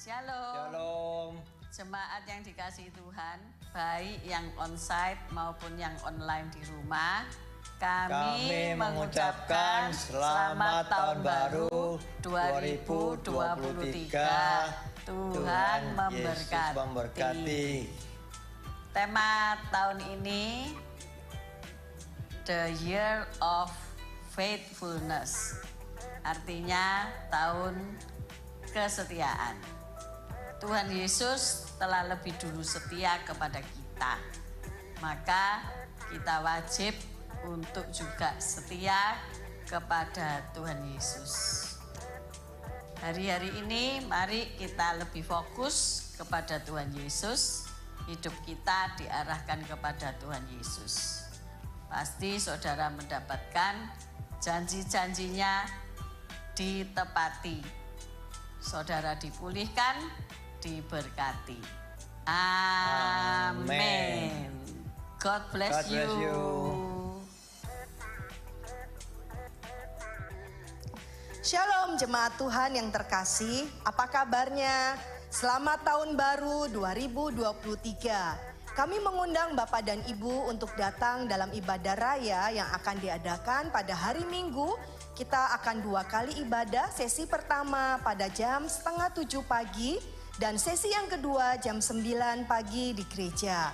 Shalom. Shalom. Jemaat yang dikasihi Tuhan, baik yang onsite maupun yang online di rumah, kami mengucapkan selamat tahun baru 2023. Tuhan memberkati. Tema tahun ini The Year of Faithfulness, artinya tahun kesetiaan. Tuhan Yesus telah lebih dulu setia kepada kita, maka kita wajib untuk juga setia kepada Tuhan Yesus. Hari-hari ini mari kita lebih fokus kepada Tuhan Yesus, hidup kita diarahkan kepada Tuhan Yesus. Pasti saudara mendapatkan janji-janjinya ditepati, saudara dipulihkan, diberkati. Amin. God bless you. Shalom jemaat Tuhan yang terkasih, apa kabarnya? Selamat tahun baru 2023. Kami mengundang Bapak dan Ibu untuk datang dalam ibadah raya yang akan diadakan pada hari Minggu. Kita akan 2 kali ibadah, sesi pertama pada jam 6:30 pagi dan sesi yang kedua jam 9 pagi di gereja.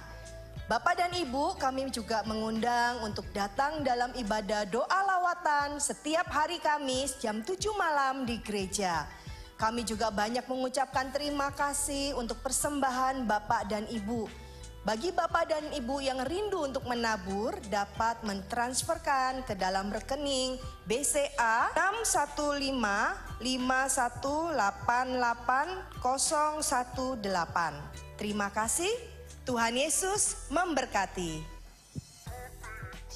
Bapak dan Ibu, kami juga mengundang untuk datang dalam ibadah doa lawatan setiap hari Kamis jam 7 malam di gereja. Kami juga banyak mengucapkan terima kasih untuk persembahan Bapak dan Ibu. Bagi Bapak dan Ibu yang rindu untuk menabur, dapat mentransferkan ke dalam rekening BCA 61551880018. Terima kasih, Tuhan Yesus memberkati.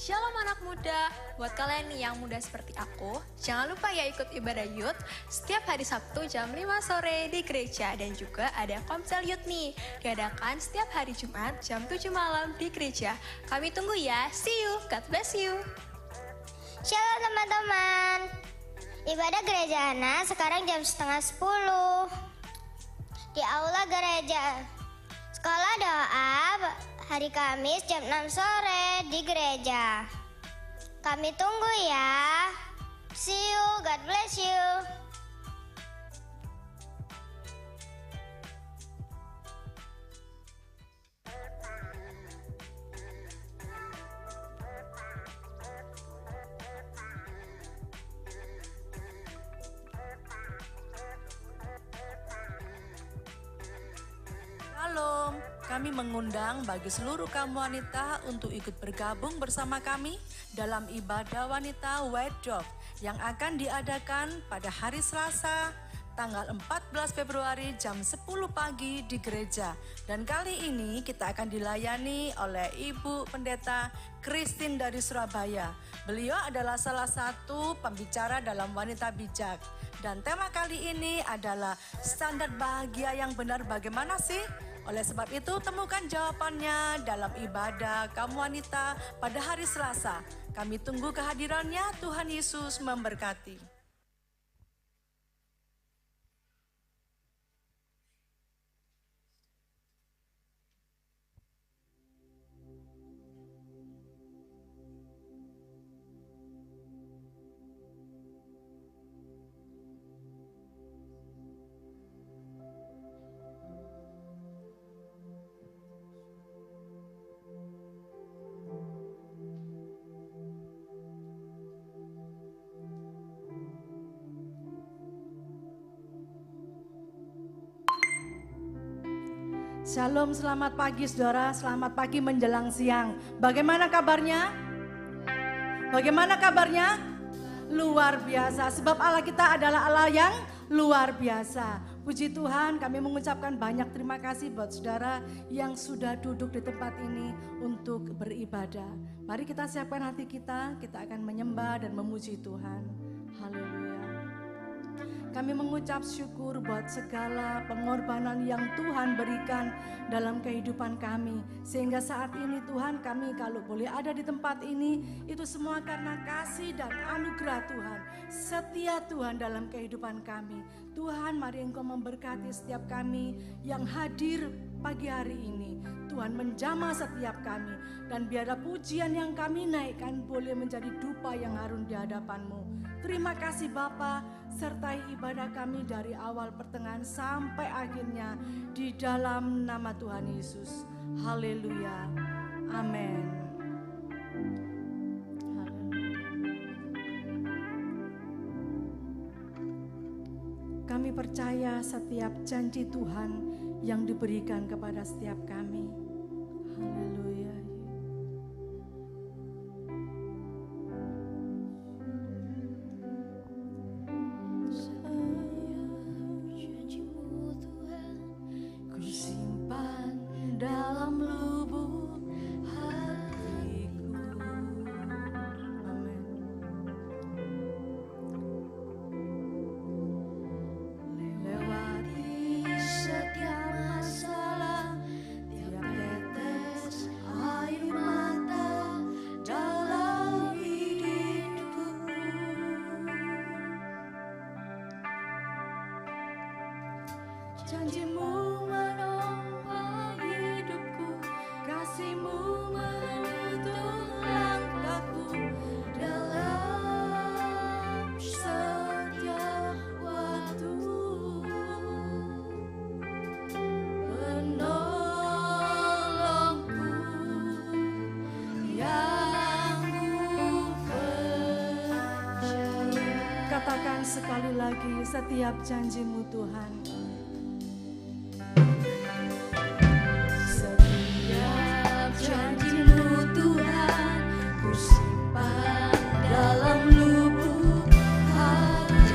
Shalom anak muda, buat kalian nih yang muda seperti aku, jangan lupa ya ikut ibadah youth setiap hari Sabtu jam 5 sore di gereja. Dan juga ada Komsel Youth nih, diadakan setiap hari Jumat jam 7 malam di gereja. Kami tunggu ya, see you, God bless you. Shalom teman-teman, ibadah gereja anak sekarang jam 9:30 di aula gereja. Sekolah doa hari Kamis jam 6 sore di gereja. Kami tunggu ya. See you, God bless you. Shalom, kami mengundang bagi seluruh kaum wanita untuk ikut bergabung bersama kami dalam ibadah wanita White Dove yang akan diadakan pada hari Selasa tanggal 14 Februari jam 10 pagi di gereja. Dan kali ini kita akan dilayani oleh Ibu Pendeta Christine dari Surabaya. Beliau adalah salah satu pembicara dalam Wanita Bijak. Dan tema kali ini adalah standar bahagia yang benar bagaimana sih? Oleh sebab itu temukan jawabannya dalam ibadah kaum wanita pada hari Selasa. Kami tunggu kehadirannya. Tuhan Yesus memberkati. Shalom, selamat pagi saudara, selamat pagi menjelang siang. Bagaimana kabarnya? Bagaimana kabarnya? Luar biasa, sebab Allah kita adalah Allah yang luar biasa. Puji Tuhan, kami mengucapkan banyak terima kasih buat saudara yang sudah duduk di tempat ini untuk beribadah. Mari kita siapkan hati kita akan menyembah dan memuji Tuhan. Haleluya. Kami mengucap syukur buat segala pengorbanan yang Tuhan berikan dalam kehidupan kami. Sehingga saat ini Tuhan, kami kalau boleh ada di tempat ini, itu semua karena kasih dan anugerah Tuhan. Setia Tuhan dalam kehidupan kami. Tuhan, mari Engkau memberkati setiap kami yang hadir pagi hari ini. Tuhan menjamah setiap kami. Dan biarlah pujian yang kami naikkan boleh menjadi dupa yang harum di hadapan-Mu. Terima kasih Bapa, sertai ibadah kami dari awal pertengahan sampai akhirnya di dalam nama Tuhan Yesus. Haleluya. Amin. Kami percaya setiap janji Tuhan yang diberikan kepada setiap kami. Haleluya. Janji-Mu menopang hidupku, kasih-Mu menuntun langkahku dalam setiap waktu. Penolongku yang ku percaya. Katakan sekali lagi, setiap janji-Mu Tuhan. Janji-Mu Tuhan, ku simpan dalam lubuk hatiku.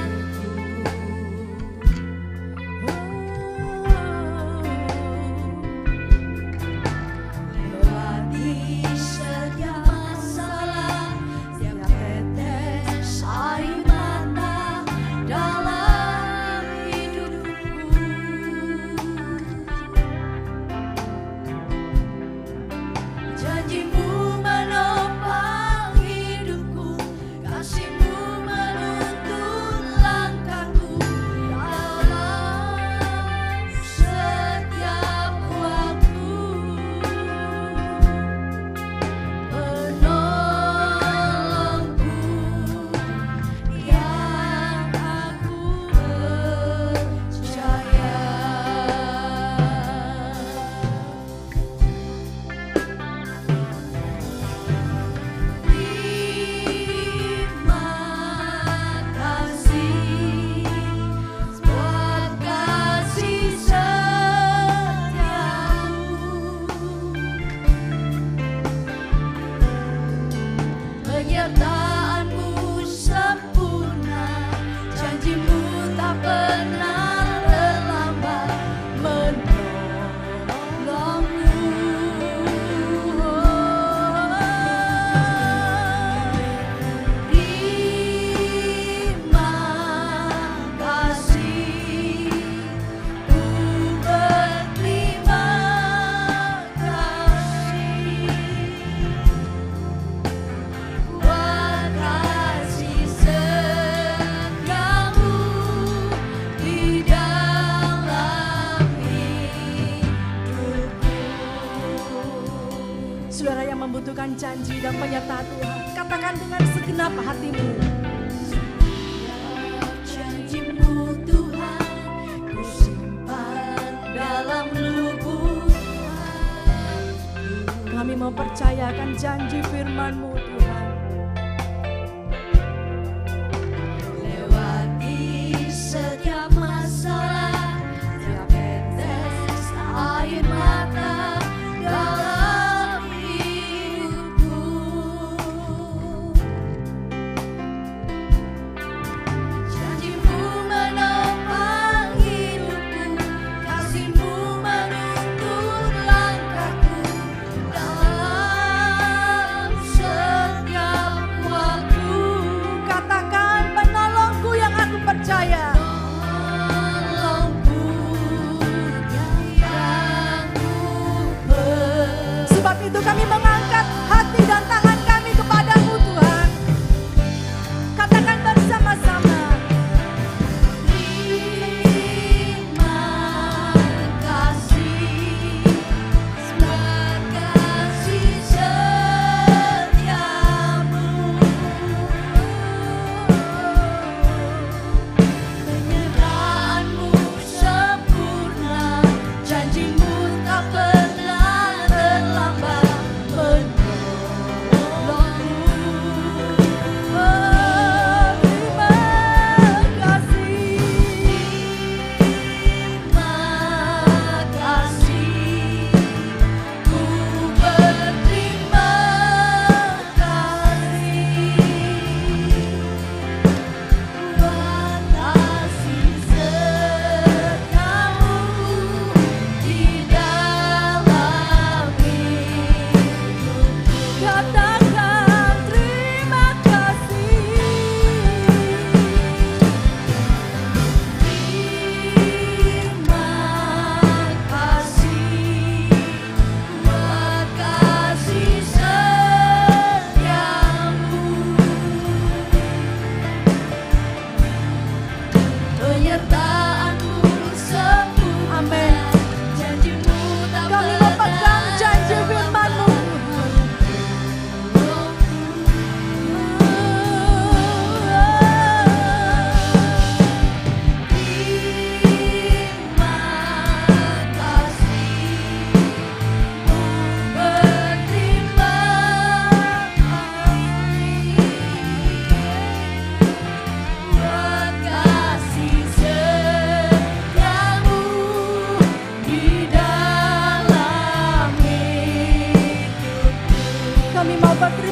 Lewati setiap masalah, setiap tetes air mata dalam hidupku. Janji-Mu menopang hidupku, kasih-Mu menuntun langkahku dalam setiap waktu. Penolongku yang aku percaya. Terima kasih buat kasih setiamu. Penyertaan-Mu sempurna, janji-Mu tak pernah terlambat menolongku. Terima kasih, ku berterima kasih buat kasih setiamu di dalam hidupku. Saudara yang membutuhkan janji dan penyertaan Tuhan, katakan dengan segenap hatimu. Janji-Mu Tuhan, ku simpan dalam lubuk hatiku. Kami mau percayakan janji firman-Mu Tuhan. Lewati setiap masalah, setiap tetes air mata dalam hidupku. Janji-Mu menopang hidupku, kasih-Mu menuntun langkahku dalam setiap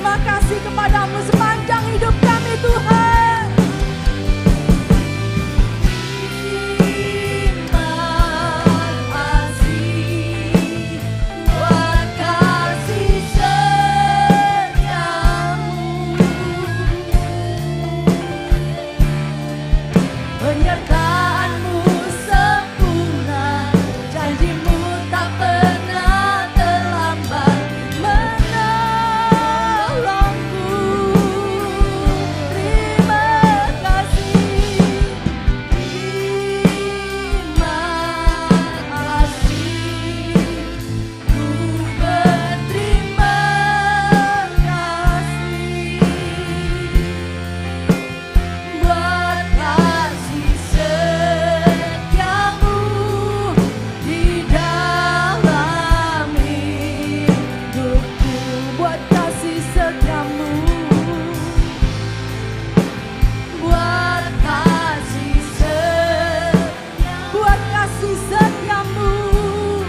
terima kasih kepadamu sepanjang hidup kami Tuhan. Penyertaanmu sempurna, janjimu tak pernah terlambat menolongku. Terima kasih, terima kasih, ku berterima kasih buat kasih setiamu di dalam hidupku, buat kasih setiamu, buat kasih setiamu, buat kasih setiamu,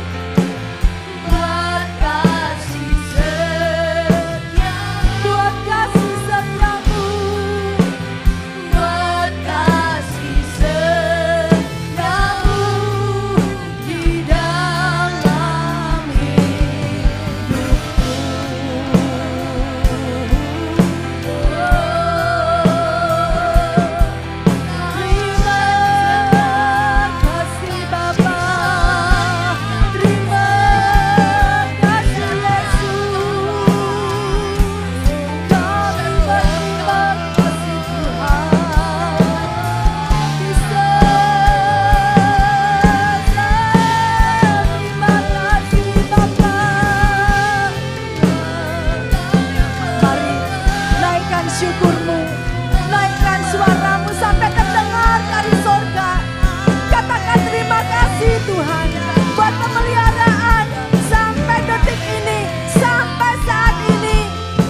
buat kasih setiamu, buat kasih setiamu, buat kasih setiamu di dalam hidupku. Terima kasih Bapa, terima kasih Yesus, kami berterima kasih Tuhan. Terima kasih Bapa. Mari naikkan syukurmu, naikkan suaramu sampai terdengar dari sorga. Katakan terima kasih Tuhan buat pemeliharaan sampai detik ini, sampai saat ini.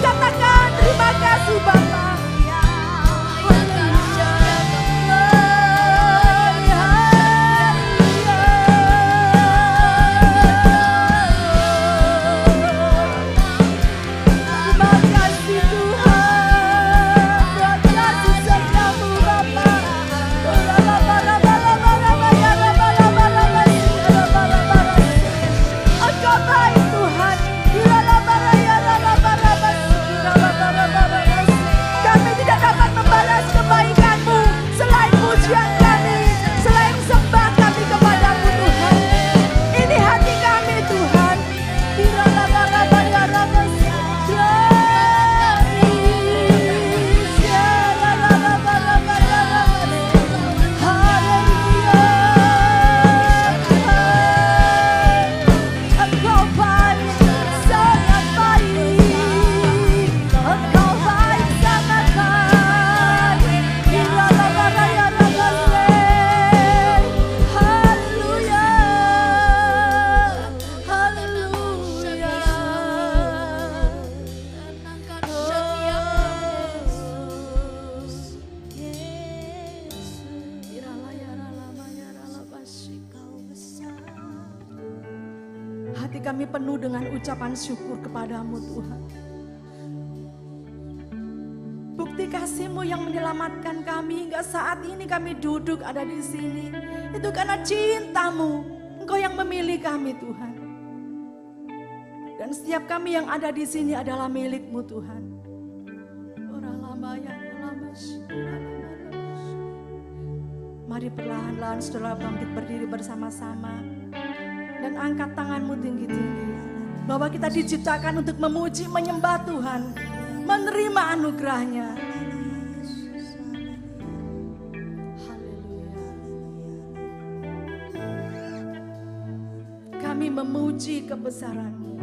Katakan terima kasih Bapa. Terima kasih Tuhan, buat kasih setiamu Bapa. Engkau baik Tuhan. Kami tidak dapat membalas kebaikan-Mu selain pujian kami, selain sembah kami kepadamu Tuhan. Ini hati kami Tuhan. Engkau baik, sangat baik. Engkau baik, sangat baik. Haleluya, haleluya. Hati kami penuh dengan ucapan syukur kepadamu Tuhan. Bukti kasih-Mu yang menyelamatkan kami hingga saat ini kami duduk ada di sini. Itu karena cinta-Mu. Engkau yang memilih kami Tuhan. Dan setiap kami yang ada di sini adalah milik-Mu Tuhan. Mari perlahan-lahan saudara bangkit berdiri bersama-sama. Dan angkat tanganmu tinggi-tinggi. Bahwa kita diciptakan untuk memuji, menyembah Tuhan. Menerima anugerahnya. Haleluya. Kami memuji kebesaran-Mu.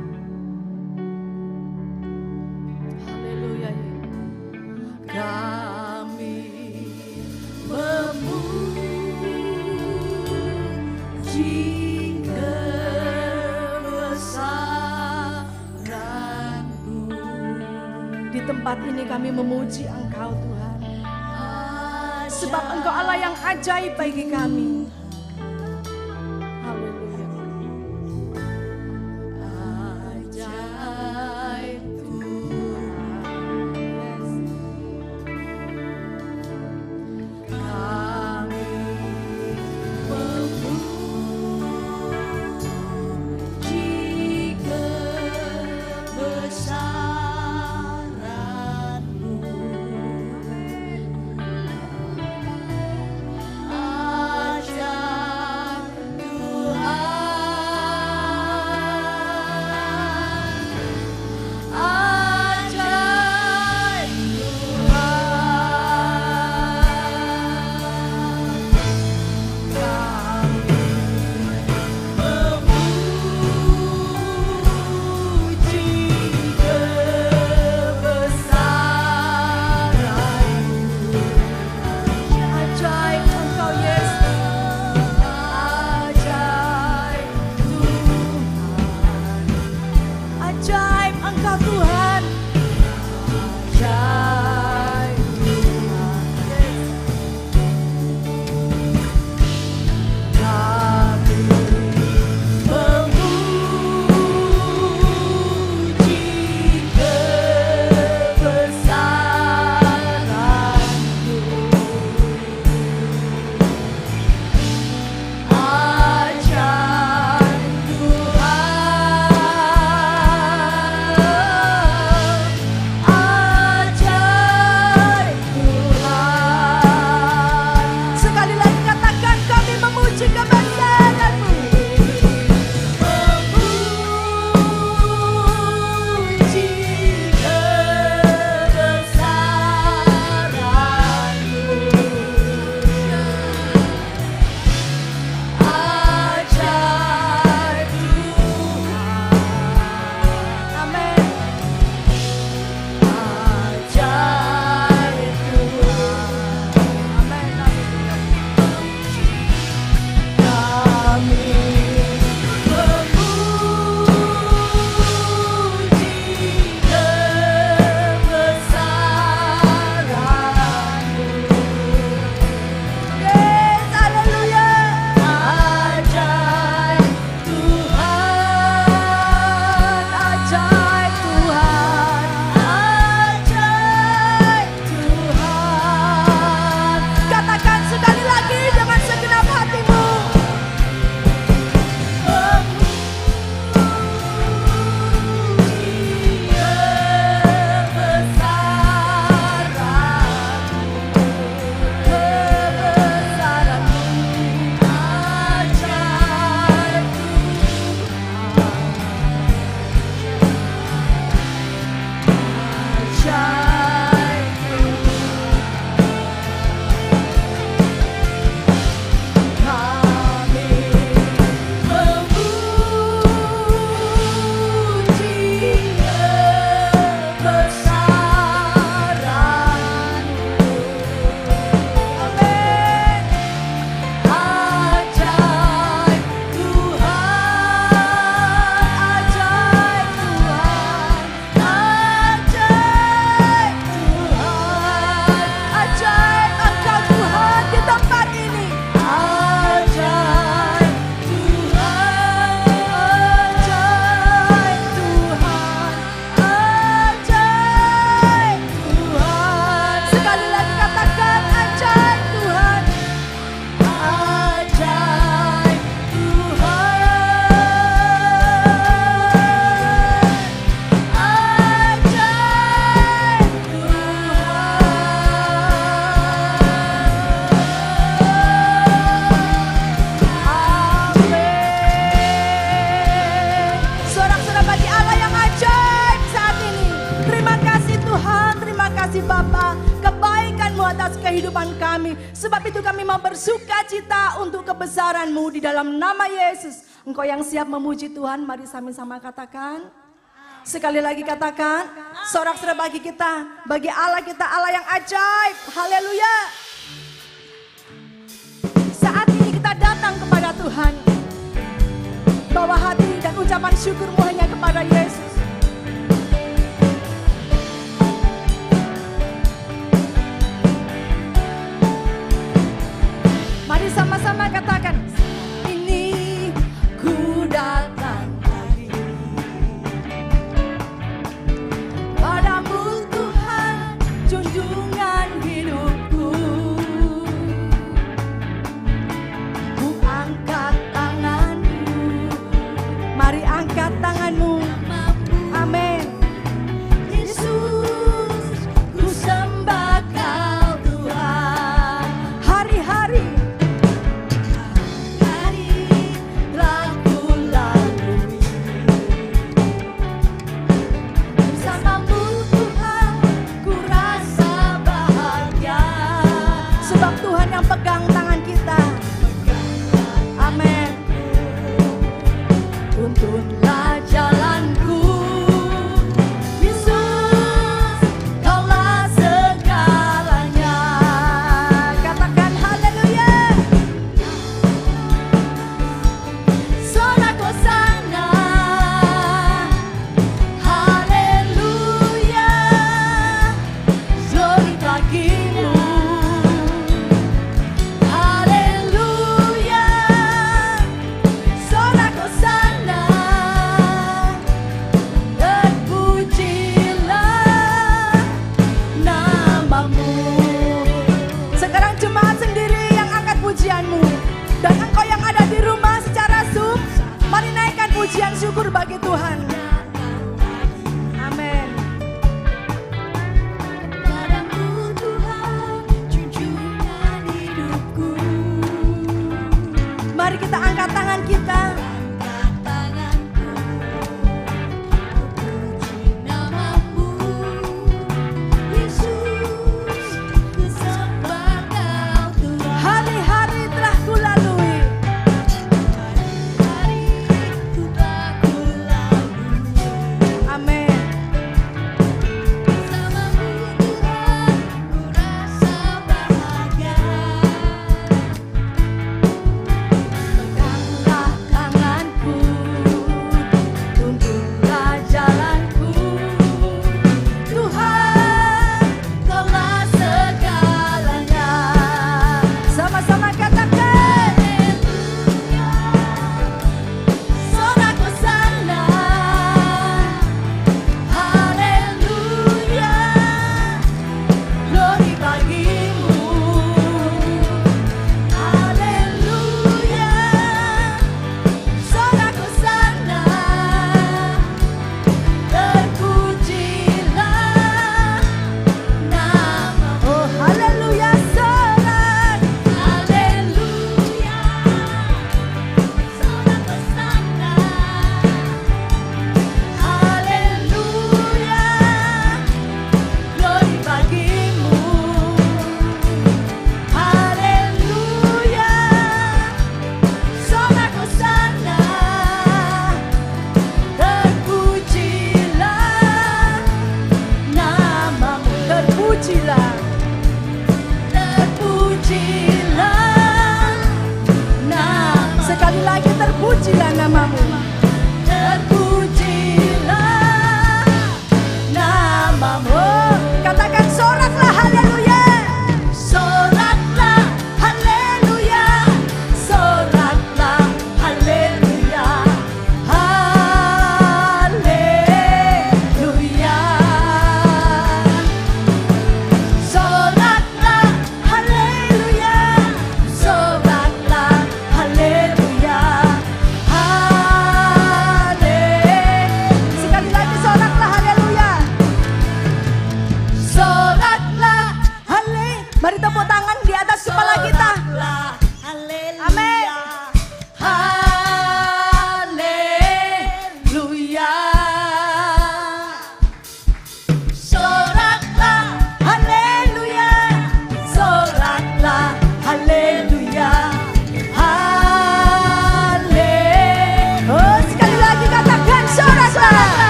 Haleluya. Kami memuji kebesaran-Mu. Di tempat ini kami memuji Engkau Tuhan. Sebab Engkau Allah yang ajaib bagi kami. Haleluya. Ajaib Tuhan. Tuhan, terima kasih Bapa, kebaikan-Mu atas kehidupan kami. Sebab itu kami mau bersuka cita untuk kebesaran-Mu di dalam nama Yesus. Engkau yang siap memuji Tuhan, mari sama-sama katakan. Sekali lagi katakan, sorak-sorai bagi kita, bagi Allah kita Allah yang ajaib. Haleluya. Saat ini kita datang kepada Tuhan, bawa hati dan ucapan syukurmu hanya kepada Yesus. Mari sama-sama katakan, ini ku datang lagi padamu Tuhan, junjungan hidupku. Ku angkat tanganmu, mari angkat tanganmu. Amin. Yesus, ku sembah Kau Tuhan. Hari-hari telah ku lalui, bersamamu Tuhan ku rasa bahagia. Sebab Tuhan yang pegang tangan kita. Amin. Tuntunlah jalanku, Yesus, Kaulah segalanya. Katakan haleluya. Sorak hosana, haleluya. Glory bagimu, haleluya. Sorak hosana, terpujilah namamu. Sekarang jemaat sendiri yang angkat pujianmu, dan engkau yang ada di rumah secara Zoom, mari naikkan pujian syukur bagi Tuhan. Amin. Padamu Tuhan, junjungan hidupku. Mari kita angkat tangan kita. Namamu, Yesus, ku sembah Kau Tuhan. Hari-hari telah ku lalui, amin. Bersamamu Tuhan ku rasa bahagia. Peganglah tanganku, tuntunlah jalanku. Tuhan, Kaulah segalanya. Sama-sama katakan, sorak hosana, haleluya. Glory bagimu, haleluya. Sorak hosana, terpujilah namamu. Oh haleluya, sorak, haleluya. Sorak hosana, haleluya. Glory bagimu, haleluya. Sorak hosana, terpujilah namamu. Terpujilah, terpujilah namamu. Sekali lagi terpujilah namamu. Terpujilah namamu. Katakan soraklah haleluya. Soraklah haleluya. Soraklah haleluya. Haleluya. Soraklah haleluya. Soraklah haleluya. Haleluya.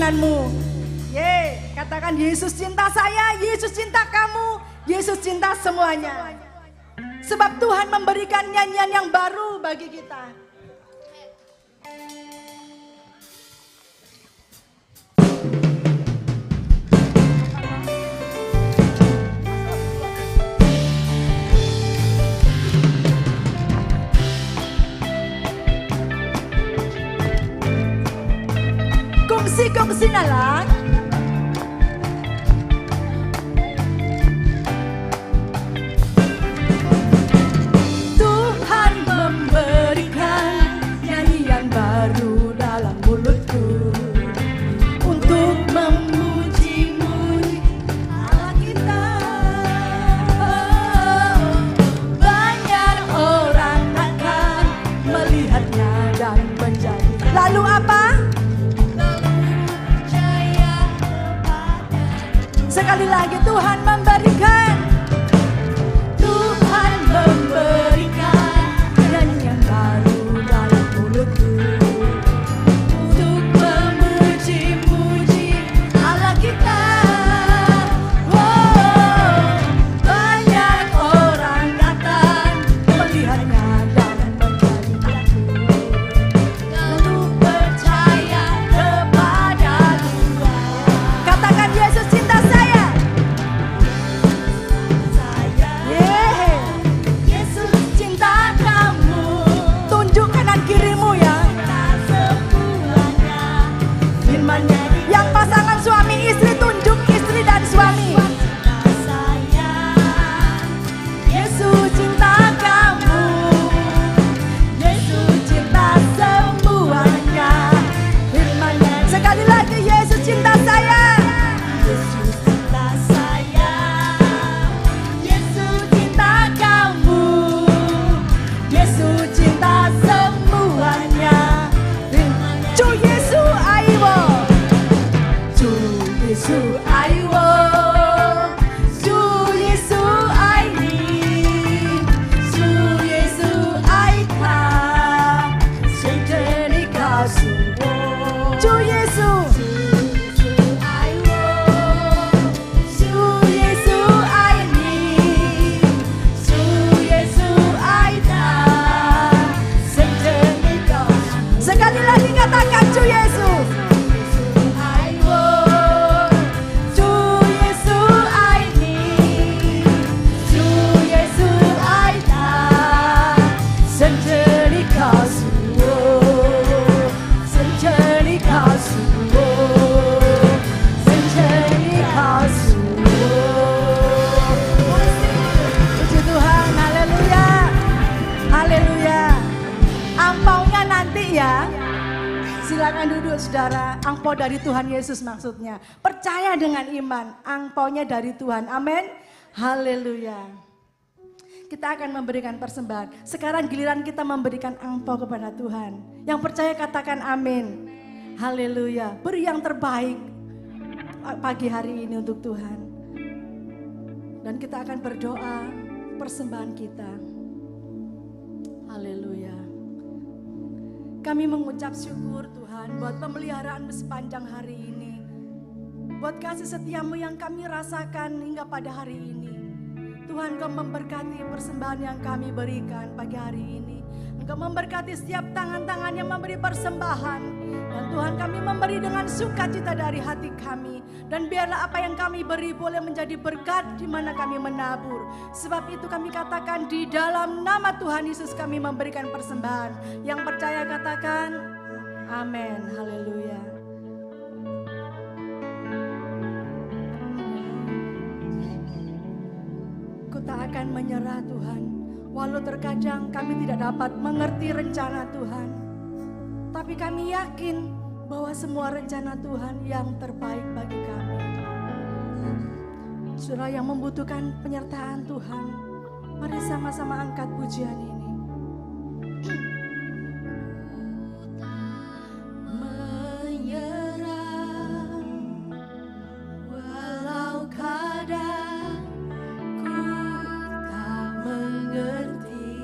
tanganmu. Katakan Yesus cinta saya, Yesus cinta kamu, Yesus cinta semuanya. Sebab Tuhan memberikan nyanyian yang baru bagi kita. Kongsi na lang. Tuhan memberikan nyanyian baru dalam mulutku untuk memuji-muji Allah kita. Banyak orang akan melihatnya dan menjadi. Lalu apa? Sekali lagi Tuhan memberikan. Tuhan memberikan nyanyian baru dalam mulutku untuk memuji-muji Allah kita. Banyak orang datang melihatnya dan menjadi pelaku. Lalu percaya kepada Tuhan. Katakan Yesus cinta saya. Yang pasangan suami istri tunjuk istri dan suami. Yesus cinta kamu, Yesus cinta semuanya. Firman-Nya sekali lagi, Yesus cinta saya. Yesus cinta saya, Yesus cinta kamu, Yesus cinta semuanya. Cu Yesus aiwo. Yesus aiwo, Su Yesus ai ni, Su Yesus ai ka, sejeni kasuwo. Su Yesus aiwo, Su Yesus ai ni, Su Yesus ai ka, sejeni kasuwo. Sekali lagi katakan Su Yesus. Silakan duduk saudara, angpau dari Tuhan Yesus maksudnya. Percaya dengan iman, angpaunya dari Tuhan, amin. Haleluya. Kita akan memberikan persembahan. Sekarang giliran kita memberikan angpau kepada Tuhan. Yang percaya katakan amin. Haleluya. Beri yang terbaik pagi hari ini untuk Tuhan. Dan kita akan berdoa persembahan kita. Haleluya. Kami mengucap syukur Tuhan buat pemeliharaan sepanjang hari ini. Buat kasih setiamu yang kami rasakan hingga pada hari ini. Tuhan Engkau memberkati persembahan yang kami berikan pagi hari ini. Engkau memberkati setiap tangan-tangan yang memberi persembahan. Dan Tuhan kami memberi dengan sukacita dari hati kami. Dan biarlah apa yang kami beri boleh menjadi berkat di mana kami menabur. Sebab itu kami katakan di dalam nama Tuhan Yesus kami memberikan persembahan. Yang percaya katakan amin. Haleluya. Ku tak akan menyerah Tuhan. Walau terkadang kami tidak dapat mengerti rencana Tuhan. Tapi kami yakin bahwa semua rencana Tuhan yang terbaik bagi kami. Saudara yang membutuhkan penyertaan Tuhan, mari sama-sama angkat pujian ini. Menyerah walau kadang ku tak mengerti.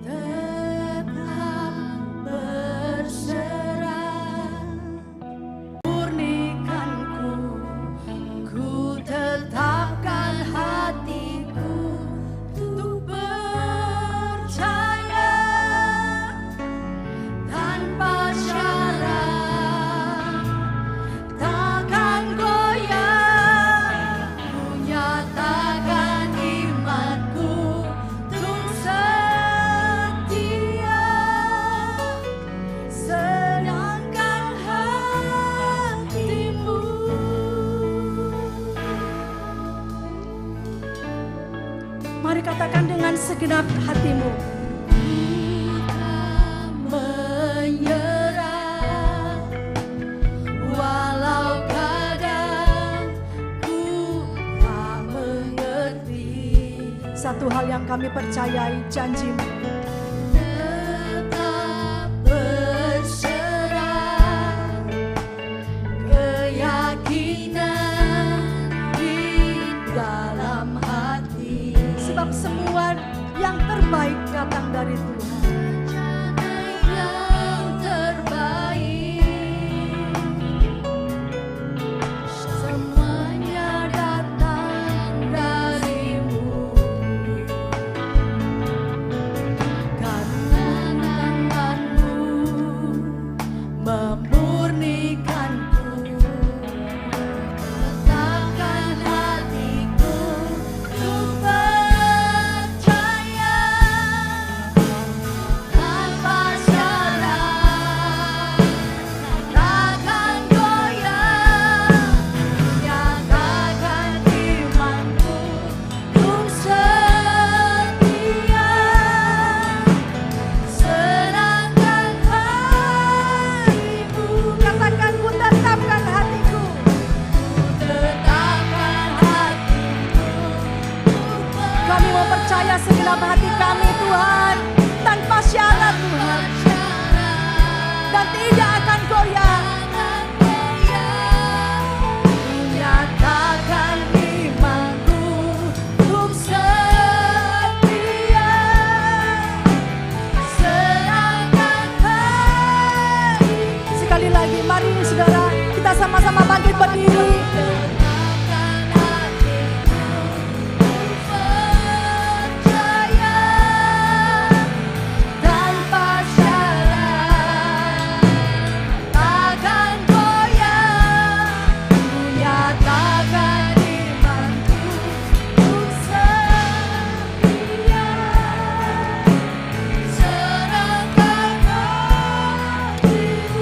Tetap Mari katakan dengan segenap hatimu. Menyerah, walau kadang ku tak mengerti. Satu hal yang kami percayai, janji-Mu. Tetap berserah, keyakinan di dalam hati. Sebab semua yang terbaik datang dari Tuhan. Yang terbaik, semuanya datang dari-Mu. Karena tangan-Mu memurnikanku, tetapkan hatiku untuk percaya tanpa syarat, takkan goyah, nyatakan imanku untuk setia, senangkan hatimu. Katakan, ku tetapkan hatiku, ku tetapkan hatiku. Kami mau percaya segenap hati kami Tuhan, tanpa syarat Tuhan, dan tidak akan goyah. Nyatakan imanku untuk setia, senangkan hati. Sekali lagi, mari saudara, kita sama-sama bangkit berdiri. Percaya tanpa syarat, takkan goyah, nyatakan imanku untuk setia, senangkan hatiku.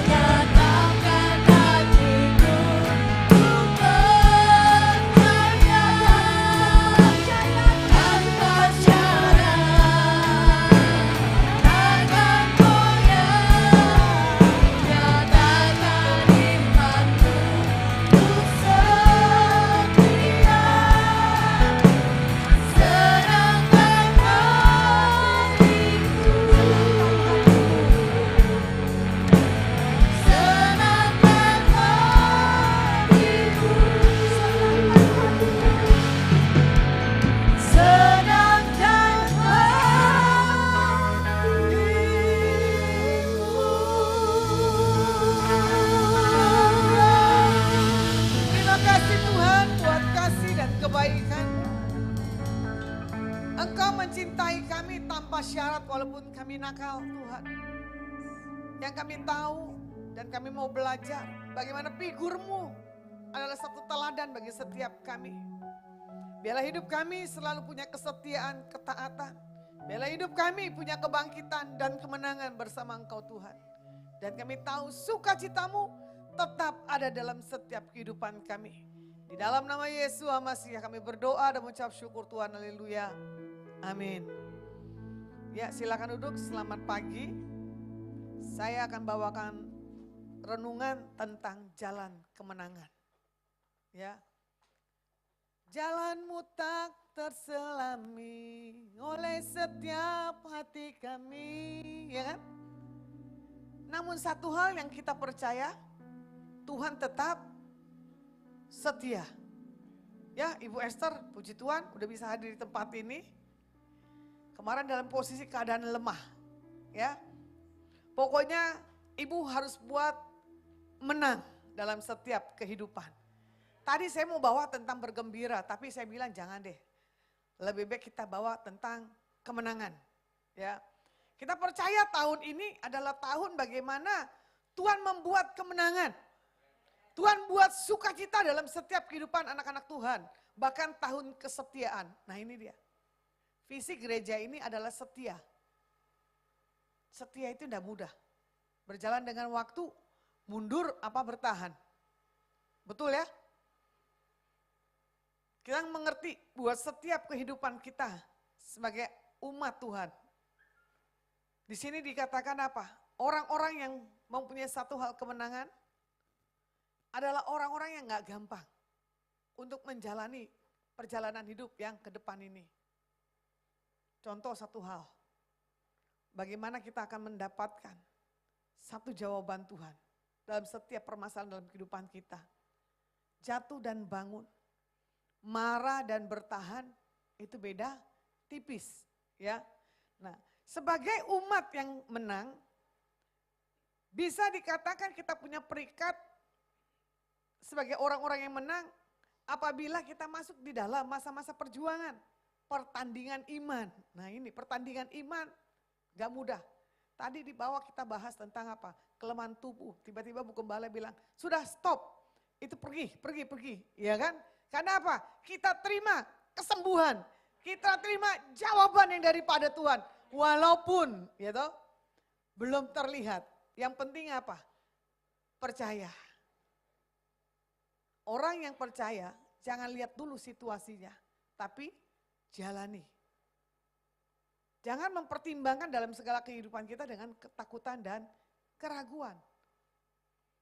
Nyatakan hatiku untuk percaya tanpa syarat, takkan goyah, nyatakan imanku untuk setia, senangkan Terima kasih Tuhan buat kasih dan kebaikan. Engkau mencintai kami tanpa syarat walaupun kami nakal Tuhan. Yang kami tahu dan kami mau belajar bagaimana figur-Mu adalah satu teladan bagi setiap kami. Biarlah hidup kami selalu punya kesetiaan, ketaatan. Biarlah hidup kami punya kebangkitan dan kemenangan bersama Engkau Tuhan. Dan kami tahu sukacita-Mu tetap ada dalam setiap kehidupan kami. Di dalam nama Yesus Masihi kami berdoa dan mengucap syukur Tuhan, haleluya. Amin. Ya, silakan duduk, selamat pagi. Saya akan bawakan renungan tentang jalan kemenangan. Ya. Jalanmu tak terselami oleh setiap hati kami, ya kan? Namun satu hal yang kita percaya, Tuhan tetap setia. Ya, Ibu Esther, puji Tuhan udah bisa hadir di tempat ini. Kemarin dalam posisi keadaan lemah, ya. Pokoknya Ibu harus buat menang dalam setiap kehidupan. Tadi saya mau bawa tentang bergembira, tapi saya bilang jangan deh. Lebih baik kita bawa tentang kemenangan. Ya, kita percaya tahun ini adalah tahun bagaimana Tuhan membuat kemenangan. Tuhan buat sukacita dalam setiap kehidupan anak-anak Tuhan. Bahkan tahun kesetiaan. Nah ini dia. Visi gereja ini adalah setia. Setia itu tidak mudah. Berjalan dengan waktu, mundur apa bertahan. Betul ya? Kita mengerti buat setiap kehidupan kita sebagai umat Tuhan. Di sini dikatakan apa? Orang-orang yang mempunyai satu hal kemenangan adalah orang-orang yang gak gampang untuk menjalani perjalanan hidup yang ke depan ini. Contoh satu hal, bagaimana kita akan mendapatkan satu jawaban Tuhan dalam setiap permasalahan dalam kehidupan kita. Jatuh dan bangun, marah dan bertahan, itu beda tipis, ya. Nah, sebagai umat yang menang, bisa dikatakan kita punya peringkat sebagai orang-orang yang menang apabila kita masuk di dalam masa-masa perjuangan, pertandingan iman. Nah ini pertandingan iman gak mudah. Tadi di bawah kita bahas tentang apa? Kelemahan tubuh. Tiba-tiba Bu Gembala bilang, sudah stop. Itu pergi. Ya kan? Karena apa? Kita terima kesembuhan. Kita terima jawaban yang daripada Tuhan. Walaupun gitu, belum terlihat. Yang penting apa? Percaya. Orang yang percaya jangan lihat dulu situasinya, tapi jalani. Jangan mempertimbangkan dalam segala kehidupan kita dengan ketakutan dan keraguan.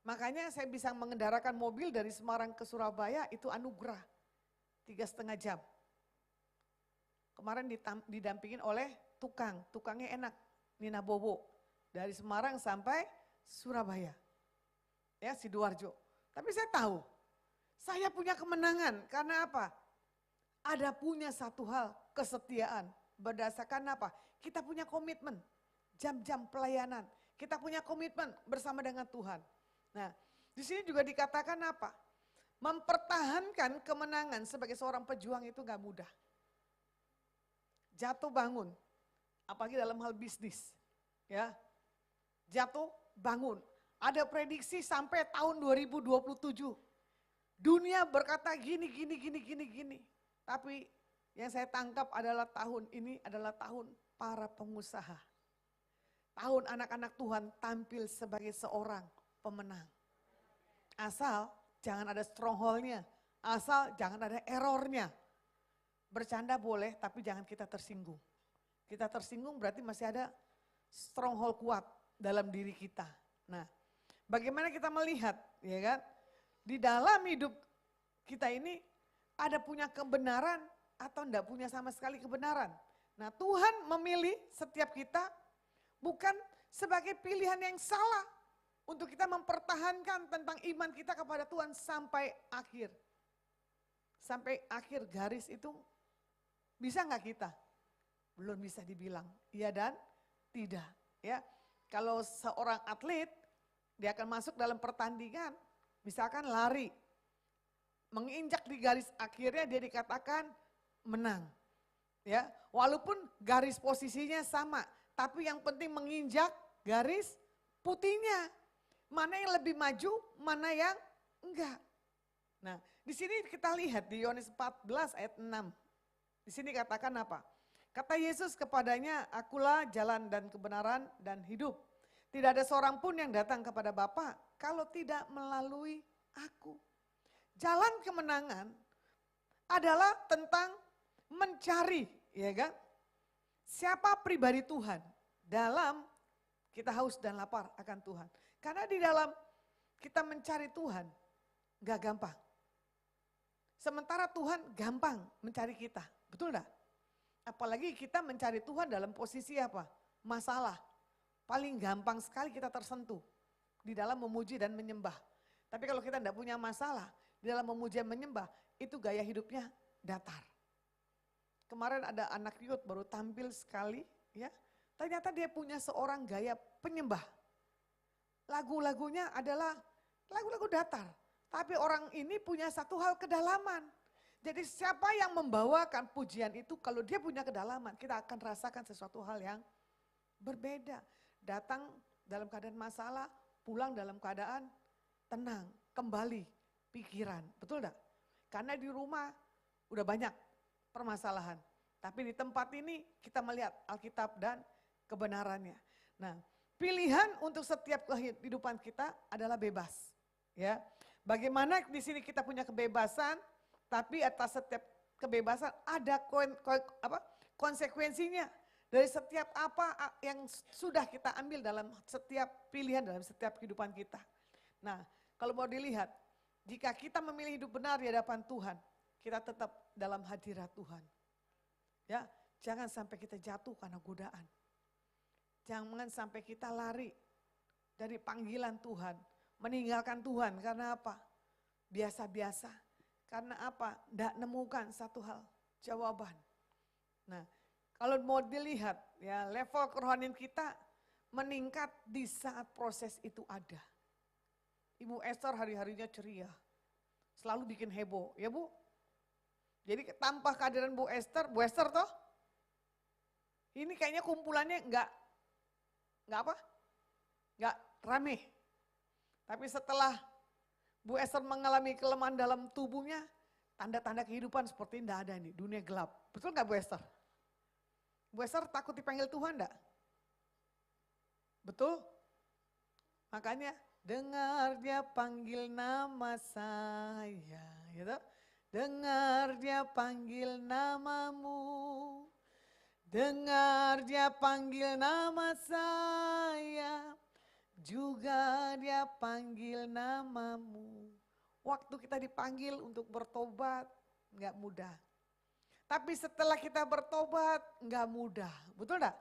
Makanya saya bisa mengendarakan mobil dari Semarang ke Surabaya itu anugerah. 3,5 jam. Kemarin didampingin oleh tukangnya enak, Nina Bobo. Dari Semarang sampai Surabaya. Ya, Sidoarjo. Tapi saya tahu, saya punya kemenangan. Karena apa? Ada punya satu hal, kesetiaan. Berdasarkan apa? Kita punya komitmen, jam-jam pelayanan. Kita punya komitmen bersama dengan Tuhan. Nah, di sini juga dikatakan apa? Mempertahankan kemenangan sebagai seorang pejuang itu gak mudah. Jatuh bangun, apalagi dalam hal bisnis. Ya, jatuh bangun. Ada prediksi sampai tahun 2027. Dunia berkata gini. Tapi yang saya tangkap adalah tahun ini adalah tahun para pengusaha. Tahun anak-anak Tuhan tampil sebagai seorang pemenang. Asal jangan ada stronghold-nya, asal jangan ada errornya. Bercanda boleh, tapi jangan kita tersinggung. Kita tersinggung berarti masih ada stronghold kuat dalam diri kita. Nah, bagaimana kita melihat, ya kan? Di dalam hidup kita ini ada punya kebenaran atau enggak punya sama sekali kebenaran. Nah, Tuhan memilih setiap kita bukan sebagai pilihan yang salah untuk kita mempertahankan tentang iman kita kepada Tuhan sampai akhir. Sampai akhir garis itu bisa enggak kita? Belum bisa dibilang iya dan tidak. Ya, kalau seorang atlet dia akan masuk dalam pertandingan, misalkan lari, menginjak di garis akhirnya dia dikatakan menang. Ya, walaupun garis posisinya sama, tapi yang penting menginjak garis putihnya. Mana yang lebih maju, mana yang enggak. Nah, di sini kita lihat di Yohanes 14 ayat 6. Di sini katakan apa? Kata Yesus kepadanya, akulah jalan dan kebenaran dan hidup. Tidak ada seorang pun yang datang kepada Bapa kalau tidak melalui aku. Jalan kemenangan adalah tentang mencari, ya kan? Siapa pribadi Tuhan dalam kita haus dan lapar akan Tuhan. Karena di dalam kita mencari Tuhan gak gampang. Sementara Tuhan gampang mencari kita, betul enggak? Apalagi kita mencari Tuhan dalam posisi apa? Masalah. Paling gampang sekali kita tersentuh di dalam memuji dan menyembah. Tapi kalau kita tidak punya masalah di dalam memuji dan menyembah, itu gaya hidupnya datar. Kemarin ada anak youth baru tampil sekali, ya. Ternyata dia punya seorang gaya penyembah. Lagu-lagunya adalah lagu-lagu datar. Tapi orang ini punya satu hal kedalaman. Jadi siapa yang membawakan pujian itu kalau dia punya kedalaman, kita akan rasakan sesuatu hal yang berbeda. Datang dalam keadaan masalah, pulang dalam keadaan tenang, kembali pikiran. Betul enggak? Karena di rumah udah banyak permasalahan. Tapi di tempat ini kita melihat Alkitab dan kebenarannya. Nah, pilihan untuk setiap kehidupan kita adalah bebas. Ya, bagaimana di sini kita punya kebebasan, tapi atas setiap kebebasan, ada konsekuensinya. Dari setiap apa yang sudah kita ambil dalam setiap pilihan, dalam setiap kehidupan kita. Nah, kalau mau dilihat, jika kita memilih hidup benar di hadapan Tuhan, kita tetap dalam hadirat Tuhan. Ya, jangan sampai kita jatuh karena godaan. Jangan sampai kita lari dari panggilan Tuhan, meninggalkan Tuhan karena apa? Biasa-biasa. Karena apa? Tidak nemukan satu hal, jawaban. Nah, kalau mau dilihat ya level kerohanian kita meningkat di saat proses itu ada. Ibu Esther hari-harinya ceria, selalu bikin heboh, ya Bu? Jadi tanpa kehadiran Bu Esther toh, ini kayaknya kumpulannya enggak rame. Tapi setelah Bu Esther mengalami kelemahan dalam tubuhnya, tanda-tanda kehidupan seperti ini enggak ada nih, dunia gelap. Betul enggak Bu Esther? Bu Esther takut dipanggil Tuhan enggak? Betul? Makanya dengar dia panggil nama saya, gitu. Dengar dia panggil namamu. Dengar dia panggil nama saya. Juga dia panggil namamu. Waktu kita dipanggil untuk bertobat, enggak mudah. Tapi setelah kita bertobat, enggak mudah. Betul enggak?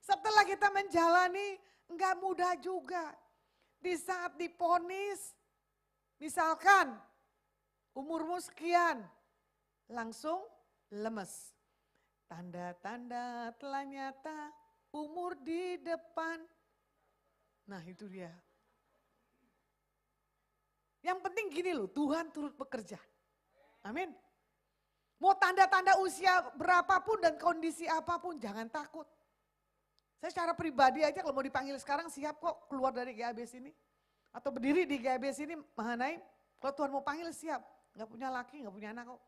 Setelah kita menjalani, enggak mudah juga. Di saat diponis, misalkan umurmu sekian, langsung lemes. Tanda-tanda telah nyata, umur di depan. Nah itu dia. Yang penting gini loh, Tuhan turut bekerja. Amin. Mau tanda-tanda usia berapapun dan kondisi apapun jangan takut. Saya secara pribadi aja kalau mau dipanggil sekarang siap kok keluar dari GABS ini. Atau berdiri di GABS ini Mahanaim. Kalau Tuhan mau panggil siap. Gak punya laki, gak punya anak kok.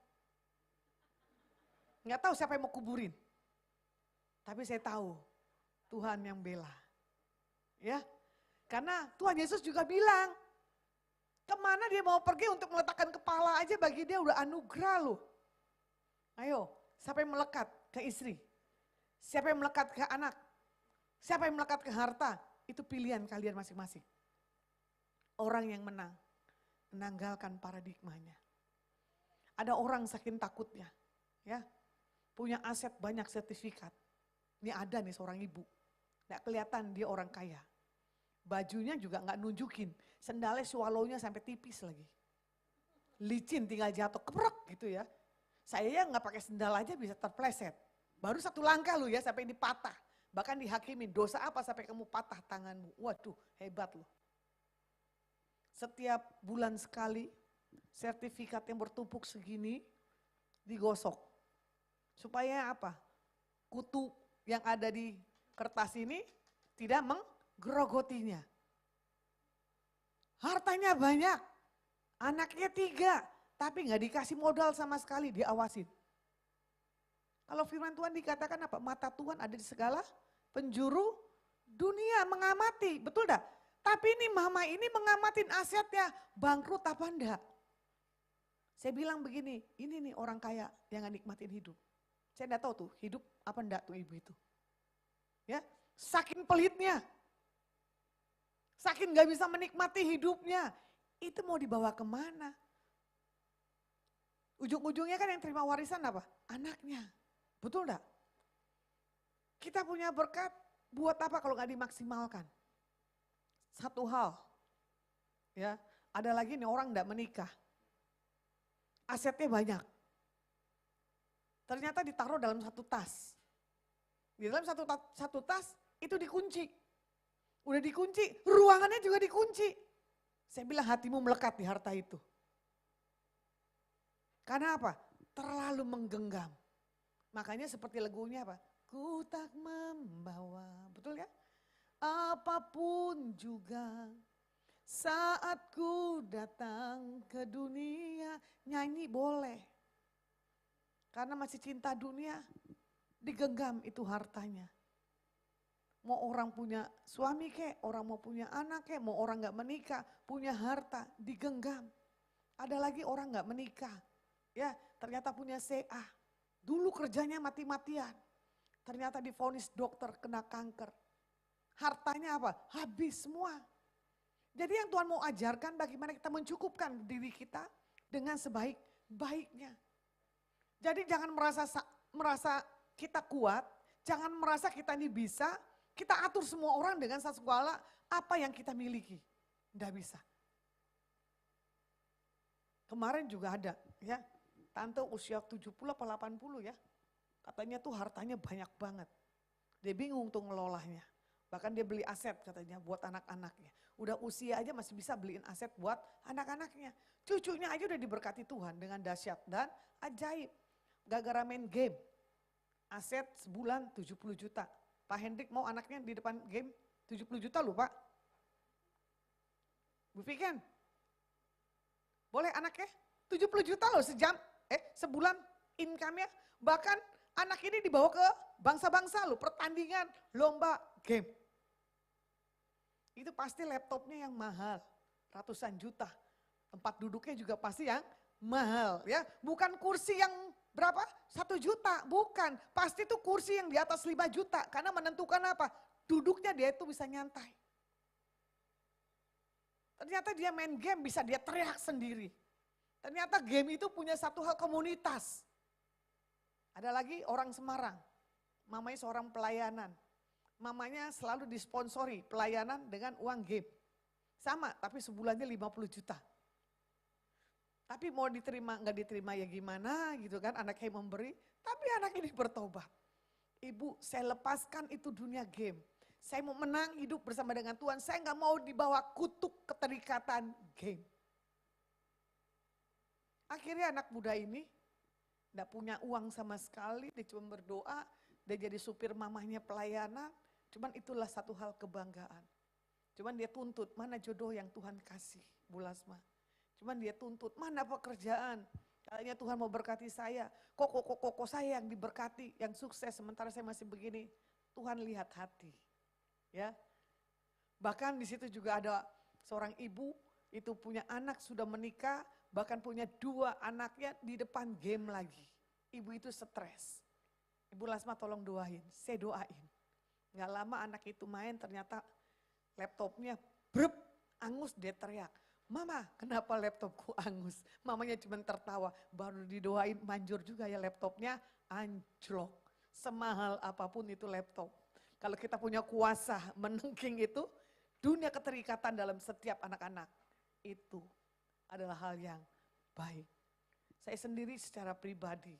Gak tahu siapa yang mau kuburin. Tapi saya tahu Tuhan yang bela. Ya, karena Tuhan Yesus juga bilang. Kemana dia mau pergi untuk meletakkan kepala aja bagi dia udah anugerah loh. Ayo, siapa yang melekat ke istri? Siapa yang melekat ke anak? Siapa yang melekat ke harta? Itu pilihan kalian masing-masing. Orang yang menang, menanggalkan paradigmanya. Ada orang saking takutnya, ya, punya aset banyak sertifikat. Ini ada nih seorang ibu, nggak kelihatan dia orang kaya. Bajunya juga nggak nunjukin, sendalnya swallow-nya sampai tipis lagi. Licin tinggal jatuh, keprok gitu ya. Saya ya nggak pakai sendal aja bisa terpleset. Baru satu langkah lu ya sampai ini patah. Bahkan dihakimin, dosa apa sampai kamu patah tanganmu. Waduh hebat loh. Setiap bulan sekali sertifikat yang bertumpuk segini digosok. Supaya apa? Kutu yang ada di kertas ini tidak menggerogotinya. Hartanya banyak, anaknya 3. Tapi nggak dikasih modal sama sekali, diawasin. Kalau firman Tuhan dikatakan apa? Mata Tuhan ada di segala penjuru dunia mengamati, betul dah? Tapi ini mama ini mengamatin asetnya, bangkrut apa enggak? Saya bilang begini, ini nih orang kaya yang nikmatin hidup. Saya enggak tahu tuh hidup apa enggak tuh ibu itu. Ya, saking pelitnya, saking nggak bisa menikmati hidupnya, itu mau dibawa kemana? Ujung-ujungnya kan yang terima warisan apa? Anaknya. Betul enggak? Kita punya berkat, buat apa kalau nggak dimaksimalkan? Satu hal, ya, ada lagi nih orang enggak menikah. Asetnya banyak. Ternyata ditaruh dalam satu tas. Di dalam satu tas itu dikunci. Udah dikunci, ruangannya juga dikunci. Saya bilang hatimu melekat di harta itu. Karena apa? Terlalu menggenggam. Makanya seperti lagunya apa? Ku tak membawa, betul ya? Apapun juga saat ku datang ke dunia, nyanyi boleh. Karena masih cinta dunia, digenggam itu hartanya. Mau orang punya suami kek, orang mau punya anak kek, mau orang gak menikah, punya harta, digenggam. Ada lagi orang gak menikah, Ya, ternyata punya CA. Dulu kerjanya mati-matian. Ternyata divonis dokter kena kanker. Hartanya apa? Habis semua. Jadi yang Tuhan mau ajarkan bagaimana kita mencukupkan diri kita dengan sebaik-baiknya. Jadi jangan merasa kita kuat, jangan merasa kita ini bisa, kita atur semua orang dengan segala apa yang kita miliki. Tidak bisa. Kemarin juga ada ya, tante usia 70 atau 80 ya, katanya tuh hartanya banyak banget. Dia bingung tuh ngelolanya. Bahkan dia beli aset katanya buat anak-anaknya. Udah usia aja masih bisa beliin aset buat anak-anaknya. Cucunya aja udah diberkati Tuhan dengan dahsyat dan ajaib. Gara-gara main game. Aset sebulan 70 juta. Pak Hendrik mau anaknya di depan game 70 juta loh Pak. Bu Fiken, boleh anaknya 70 juta loh sebulan income-nya. Bahkan anak ini dibawa ke bangsa-bangsa loh, pertandingan, lomba, game. Itu pasti laptopnya yang mahal, ratusan juta. Tempat duduknya juga pasti yang mahal ya. Bukan kursi yang berapa? 1 juta, bukan. Pasti itu kursi yang di atas 5 juta. Karena menentukan apa? Duduknya dia itu bisa nyantai. Ternyata dia main game bisa dia teriak sendiri. Ternyata game itu punya satu hal komunitas. Ada lagi orang Semarang, mamanya seorang pelayanan. Mamanya selalu disponsori pelayanan dengan uang game. Sama, tapi sebulannya 50 juta. Tapi mau diterima, nggak diterima ya gimana gitu kan, anaknya memberi. Tapi anak ini bertobat. Ibu, saya lepaskan itu dunia game. Saya mau menang hidup bersama dengan Tuhan. Saya nggak mau dibawa kutuk keterikatan game. Akhirnya anak muda ini nggak punya uang sama sekali, dia cuma berdoa, dia jadi supir mamahnya pelayanan. Cuman itulah satu hal kebanggaan. Cuman dia tuntut, mana jodoh yang Tuhan kasih, Bu Lasma. Cuman dia tuntut, mana pekerjaan. Katanya Tuhan mau berkati saya, kok saya yang diberkati, yang sukses, sementara saya masih begini. Tuhan lihat hati. Ya, bahkan di situ juga ada seorang ibu, itu punya anak sudah menikah, bahkan punya 2 anaknya di depan game lagi. Ibu itu stres. Ibu Lasma tolong doain, saya doain. Gak lama anak itu main ternyata laptopnya angus, dia teriak. Mama, kenapa laptopku angus? Mamanya cuma tertawa, baru didoain manjur juga ya laptopnya anjlok. Semahal apapun itu laptop. Kalau kita punya kuasa menengking itu, dunia keterikatan dalam setiap anak-anak. Itu adalah hal yang baik. Saya sendiri secara pribadi,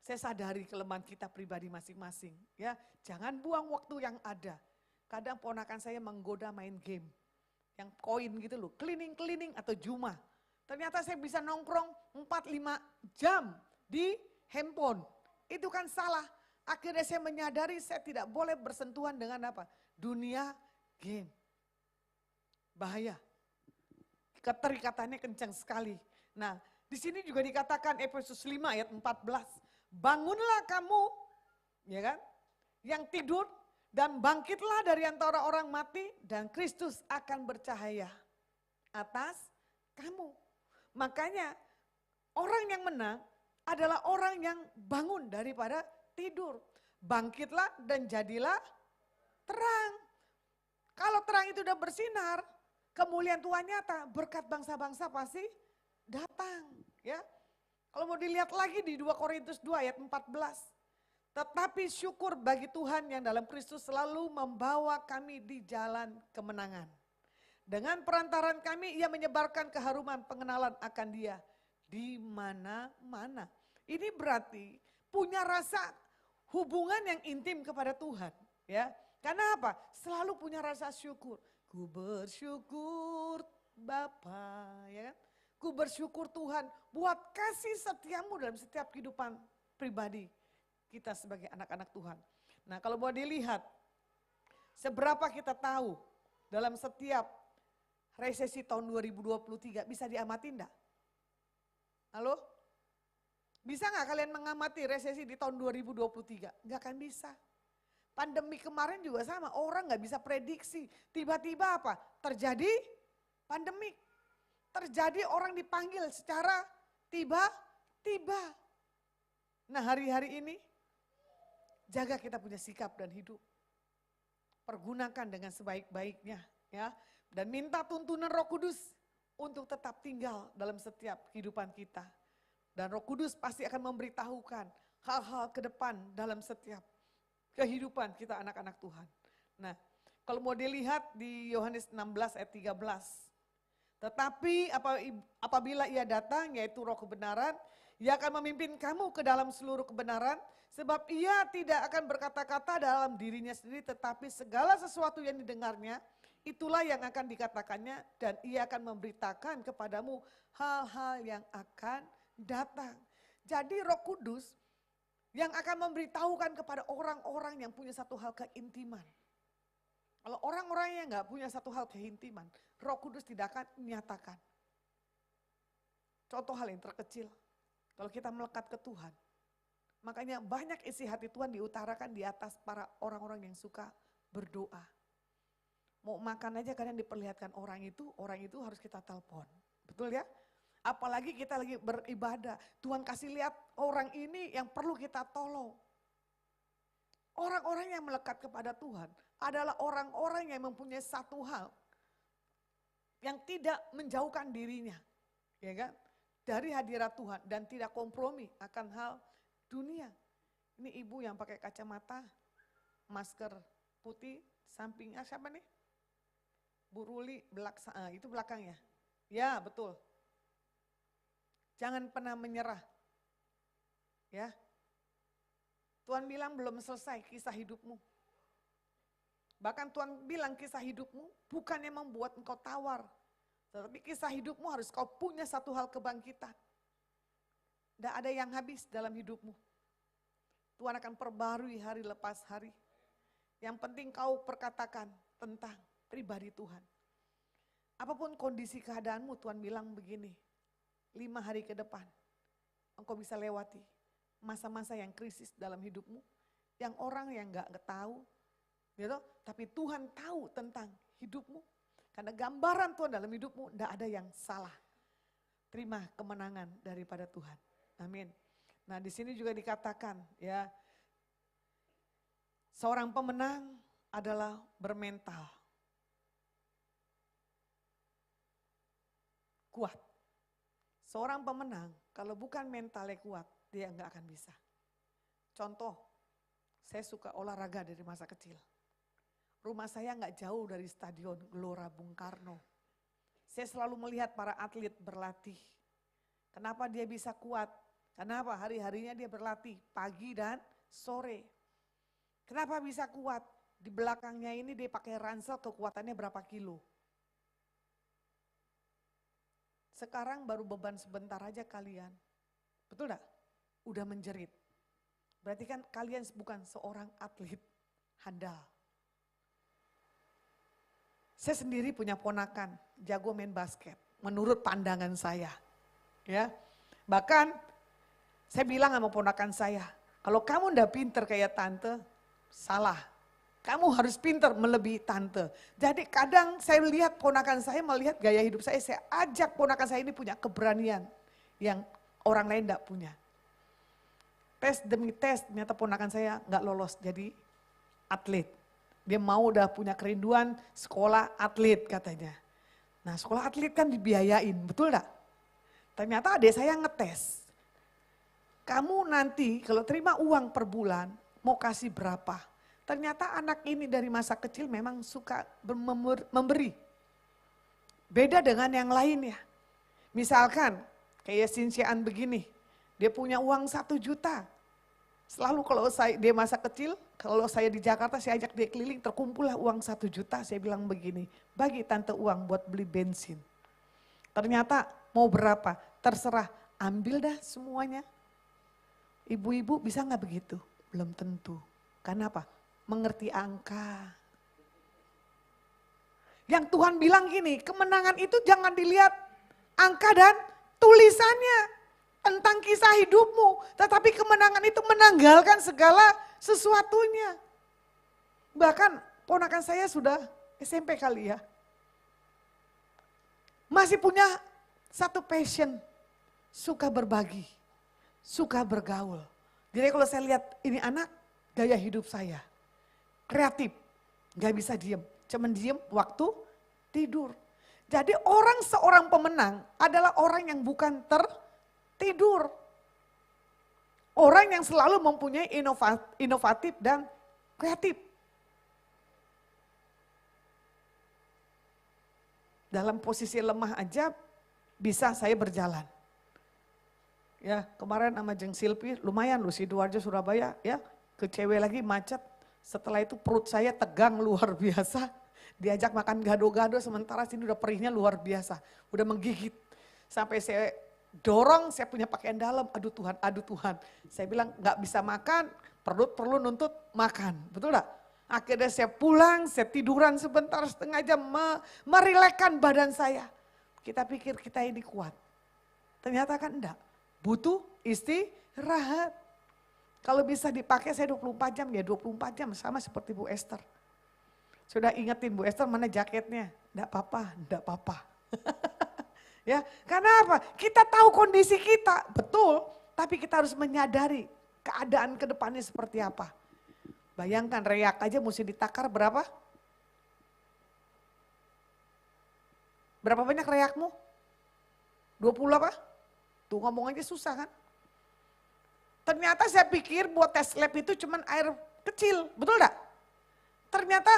saya sadari kelemahan kita pribadi masing-masing. Ya, jangan buang waktu yang ada. Kadang ponakan saya menggoda main game. Yang koin gitu loh, keliling-keliling atau juma. Ternyata saya bisa nongkrong 4-5 jam di handphone. Itu kan salah. Akhirnya saya menyadari saya tidak boleh bersentuhan dengan apa? Dunia game. Bahaya. Keterikatannya kencang sekali. Nah, di sini juga dikatakan Efesus 5 ayat 14. Bangunlah kamu, ya kan? Yang tidur dan bangkitlah dari antara orang mati dan Kristus akan bercahaya atas kamu. Makanya orang yang menang adalah orang yang bangun daripada tidur. Bangkitlah dan jadilah terang. Kalau terang itu udah bersinar, kemuliaan Tuhan nyata, berkat bangsa-bangsa pasti datang. Ya, kalau mau dilihat lagi di 2 Korintus 2 ayat 14. Tetapi syukur bagi Tuhan yang dalam Kristus selalu membawa kami di jalan kemenangan. Dengan perantaran kami ia menyebarkan keharuman pengenalan akan dia di mana-mana. Ini berarti punya rasa hubungan yang intim kepada Tuhan. Ya, karena apa? Selalu punya rasa syukur. Ku bersyukur Bapa, ya kan? Ku bersyukur Tuhan buat kasih setiamu dalam setiap kehidupan pribadi kita sebagai anak-anak Tuhan. Nah, kalau mau dilihat seberapa kita tahu dalam setiap resesi tahun 2023 bisa diamati enggak? Halo? Bisa nggak kalian mengamati resesi di tahun 2023? Nggak akan bisa. Pandemi kemarin juga sama, orang nggak bisa prediksi. Tiba-tiba apa? Terjadi pandemi. Terjadi orang dipanggil secara tiba. Nah hari-hari ini, jaga kita punya sikap dan hidup. Pergunakan dengan sebaik-baiknya ya. Dan minta tuntunan Roh Kudus untuk tetap tinggal dalam setiap kehidupan kita. Dan Roh Kudus pasti akan memberitahukan hal-hal ke depan dalam setiap kehidupan kita anak-anak Tuhan. Nah, kalau mau dilihat di Yohanes 16 ayat 13. Tetapi apabila ia datang, yaitu Roh kebenaran, ia akan memimpin kamu ke dalam seluruh kebenaran, sebab ia tidak akan berkata-kata dalam dirinya sendiri, tetapi segala sesuatu yang didengarnya, itulah yang akan dikatakannya, dan ia akan memberitakan kepadamu hal-hal yang akan datang. Jadi Roh Kudus yang akan memberitahukan kepada orang-orang yang punya satu hal keintiman. Kalau orang-orang yang gak punya satu hal keintiman, Roh Kudus tidak akan menyatakan. Contoh hal yang terkecil, kalau kita melekat ke Tuhan, makanya banyak isi hati Tuhan diutarakan di atas para orang-orang yang suka berdoa. Mau makan aja kadang diperlihatkan orang itu harus kita telepon. Betul ya? Apalagi kita lagi beribadah, Tuhan kasih lihat orang ini yang perlu kita tolong. Orang-orang yang melekat kepada Tuhan adalah orang-orang yang mempunyai satu hal yang tidak menjauhkan dirinya, ya kan? Dari hadirat Tuhan dan tidak kompromi akan hal dunia. Ini ibu yang pakai kacamata, masker putih, sampingnya siapa nih? Bu Ruli, itu belakangnya. Ya, betul. Jangan pernah menyerah. Ya. Tuhan bilang belum selesai kisah hidupmu. Bahkan Tuhan bilang kisah hidupmu bukannya membuat engkau tawar. Tetapi kisah hidupmu harus kau punya satu hal kebangkitan. Tidak ada yang habis dalam hidupmu. Tuhan akan perbarui hari lepas hari. Yang penting kau perkatakan tentang pribadi Tuhan. Apapun kondisi keadaanmu, Tuhan bilang begini, 5 hari ke depan engkau bisa lewati masa-masa yang krisis dalam hidupmu, yang orang yang gak tahu, gitu, tapi Tuhan tahu tentang hidupmu. Karena gambaran Tuhan dalam hidupmu, tidak ada yang salah. Terima kemenangan daripada Tuhan. Amin. Nah di sini juga dikatakan ya, seorang pemenang adalah bermental kuat. Seorang pemenang kalau bukan mentalnya kuat, dia nggak akan bisa. Contoh, saya suka olahraga dari masa kecil. Rumah saya nggak jauh dari Stadion Gelora Bung Karno. Saya selalu melihat para atlet berlatih. Kenapa dia bisa kuat? Kenapa hari-harinya dia berlatih pagi dan sore. Kenapa bisa kuat? Di belakangnya ini dia pakai ransel, kekuatannya berapa kilo. Sekarang baru beban sebentar aja kalian. Betul gak? Udah menjerit. Berarti kan kalian bukan seorang atlet handal. Saya sendiri punya ponakan, jago main basket. Menurut pandangan saya. Ya, bahkan saya bilang sama ponakan saya, kalau kamu ndak pinter kayak tante, salah. Kamu harus pinter melebihi tante. Jadi kadang saya lihat ponakan saya melihat gaya hidup saya ajak ponakan saya ini punya keberanian yang orang lain ndak punya. Tes demi tes, ternyata ponakan saya nggak lolos jadi atlet. Dia mau udah punya kerinduan sekolah atlet katanya. Nah sekolah atlet kan dibiayain, betul gak? Ternyata adik saya ngetes. Kamu nanti kalau terima uang per bulan mau kasih berapa? Ternyata anak ini dari masa kecil memang suka memberi. Beda dengan yang lainnya. Misalkan kayak Sinsiaan begini, dia punya uang 1 juta. Selalu kalau dia masa kecil, kalau saya di Jakarta saya ajak dia keliling, terkumpullah uang 1 juta. Saya bilang begini, bagi tante uang buat beli bensin. Ternyata mau berapa? Terserah, ambil dah semuanya. Ibu-ibu bisa gak begitu? Belum tentu. Kenapa? Mengerti angka. Yang Tuhan bilang gini, kemenangan itu jangan dilihat angka dan tulisannya. Tentang kisah hidupmu, tetapi kemenangan itu menanggalkan segala sesuatunya. Bahkan ponakan saya sudah SMP kali ya. Masih punya satu passion, suka berbagi. suka bergaul. Jadi kalau saya lihat ini anak, gaya hidup saya. Kreatif, gak bisa diem. Cuman diem waktu tidur. Jadi seorang pemenang adalah orang yang bukan tertidur. Orang yang selalu mempunyai inovatif dan kreatif. Dalam posisi lemah aja bisa saya berjalan. Ya, kemarin sama Jeng Silpi lumayan loh, Sidoarjo Surabaya ya, ke cewek lagi macet. Setelah itu perut saya tegang luar biasa. Diajak makan gado-gado sementara sini udah perihnya luar biasa. Udah menggigit. Sampai saya dorong, saya punya pakaian dalam, aduh Tuhan, aduh Tuhan. Saya bilang gak bisa makan, perlu nuntut makan, betul gak? Akhirnya saya pulang, saya tiduran sebentar setengah jam, merilekkan badan saya. Kita pikir kita ini kuat. Ternyata kan enggak, butuh istirahat. Kalau bisa dipakai saya 24 jam, ya 24 jam sama seperti Bu Esther. Sudah ingetin Bu Esther mana jaketnya, enggak apa-apa. Ya, karena apa? Kita tahu kondisi kita, betul, tapi kita harus menyadari keadaan ke depannya seperti apa. Bayangkan reak aja mesti ditakar berapa? Berapa banyak reakmu? 20 apa? Tuh ngomong aja susah kan? Ternyata saya pikir buat tes lab itu cuman air kecil, betul enggak? Ternyata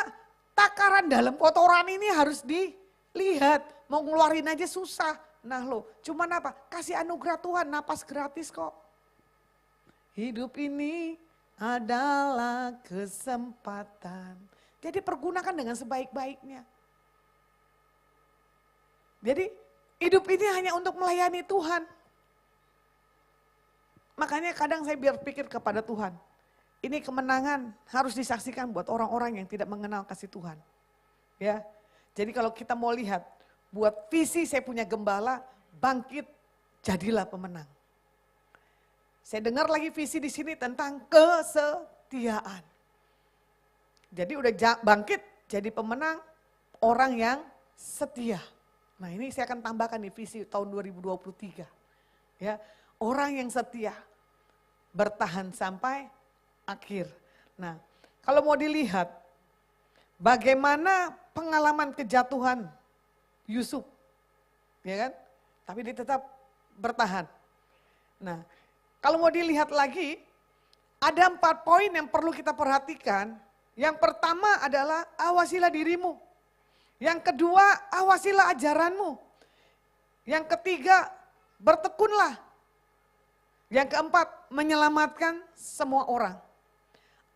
takaran dalam kotoran ini harus dilihat, mau ngeluarin aja susah. Nah lo, cuman apa? Kasih anugerah Tuhan, napas gratis kok. Hidup ini adalah kesempatan. Jadi pergunakan dengan sebaik-baiknya. Jadi hidup ini hanya untuk melayani Tuhan. Makanya kadang saya berpikir kepada Tuhan, ini kemenangan harus disaksikan buat orang-orang yang tidak mengenal kasih Tuhan. Ya, jadi kalau kita mau lihat, buat visi saya punya gembala, bangkit, jadilah pemenang. Saya dengar lagi visi di sini tentang kesetiaan. Jadi udah bangkit, jadi pemenang, orang yang setia. Nah ini saya akan tambahkan di visi tahun 2023. Ya, orang yang setia, bertahan sampai akhir. Nah, kalau mau dilihat bagaimana pengalaman kejatuhan Yusuf, ya kan? Tapi dia tetap bertahan. Nah, kalau mau dilihat lagi, ada 4 poin yang perlu kita perhatikan. Yang pertama adalah awasilah dirimu. Yang kedua, awasilah ajaranmu. Yang ketiga, bertekunlah. Yang keempat, menyelamatkan semua orang.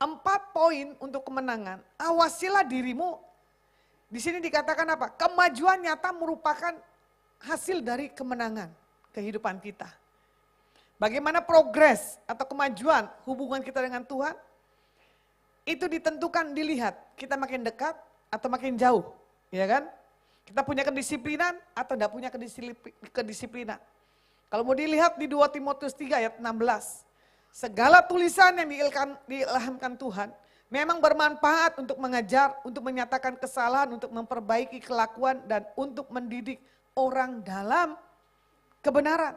4 poin untuk kemenangan. Awasilah dirimu. Di sini dikatakan apa? Kemajuan nyata merupakan hasil dari kemenangan kehidupan kita. Bagaimana progres atau kemajuan hubungan kita dengan Tuhan? Itu ditentukan, dilihat kita makin dekat atau makin jauh. Ya kan? Kita punya kedisiplinan atau tidak punya kedisiplinan. Kalau mau dilihat di 2 Timotius 3 ayat 16. Segala tulisan yang diilhamkan Tuhan memang bermanfaat untuk mengajar, untuk menyatakan kesalahan, untuk memperbaiki kelakuan dan untuk mendidik orang dalam kebenaran.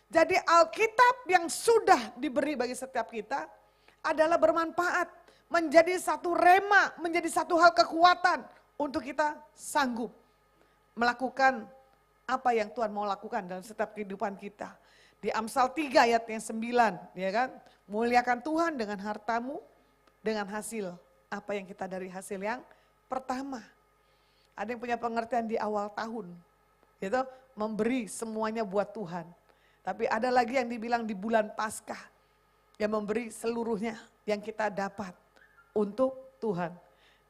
Jadi Alkitab yang sudah diberi bagi setiap kita adalah bermanfaat. Menjadi satu rema, menjadi satu hal kekuatan untuk kita sanggup melakukan apa yang Tuhan mau lakukan dalam setiap kehidupan kita. Di Amsal 3 ayat yang 9, ya kan? Muliakan Tuhan dengan hartamu, dengan hasil apa yang kita dari hasil yang pertama. Ada yang punya pengertian di awal tahun, gitu, memberi semuanya buat Tuhan. Tapi ada lagi yang dibilang di bulan Paskah, yang memberi seluruhnya yang kita dapat untuk Tuhan.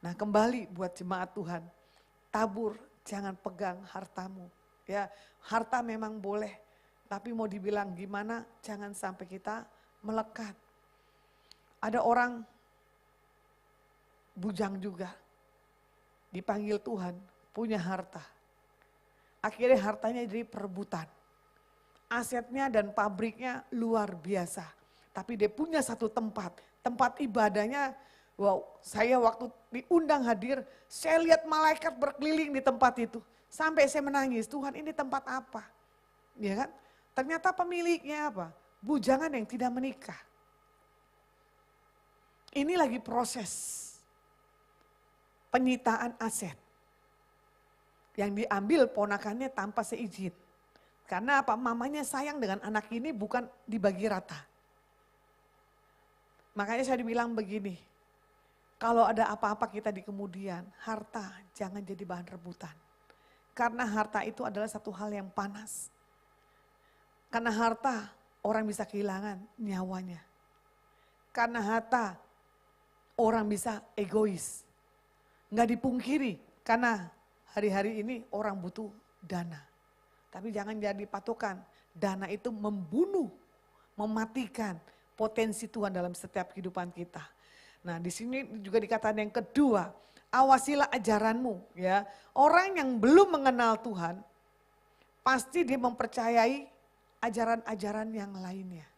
Nah kembali buat jemaat Tuhan, tabur, jangan pegang hartamu. Ya, harta memang boleh, tapi mau dibilang gimana, jangan sampai kita melekat. Ada orang bujang juga, dipanggil Tuhan, punya harta. Akhirnya hartanya jadi perebutan. Asetnya dan pabriknya luar biasa. Tapi dia punya satu tempat ibadahnya. Wow, saya waktu diundang hadir, saya lihat malaikat berkeliling di tempat itu. Sampai saya menangis, Tuhan ini tempat apa? Ya kan? Ternyata pemiliknya apa? bujangan yang tidak menikah. Ini lagi proses penyitaan aset yang diambil ponakannya tanpa seizin. Karena apa? Mamanya sayang dengan anak ini bukan dibagi rata. Makanya saya dibilang begini, kalau ada apa-apa kita di kemudian, harta jangan jadi bahan rebutan. Karena harta itu adalah satu hal yang panas. Karena harta orang bisa kehilangan nyawanya. Karena harta orang bisa egois. Nggak dipungkiri karena hari-hari ini orang butuh dana. Tapi jangan jadi patokan, dana itu membunuh, mematikan potensi Tuhan dalam setiap kehidupan kita. Nah, di sini juga dikatakan yang kedua, awasilah ajaranmu, ya. Orang yang belum mengenal Tuhan pasti dia mempercayai ajaran-ajaran yang lainnya.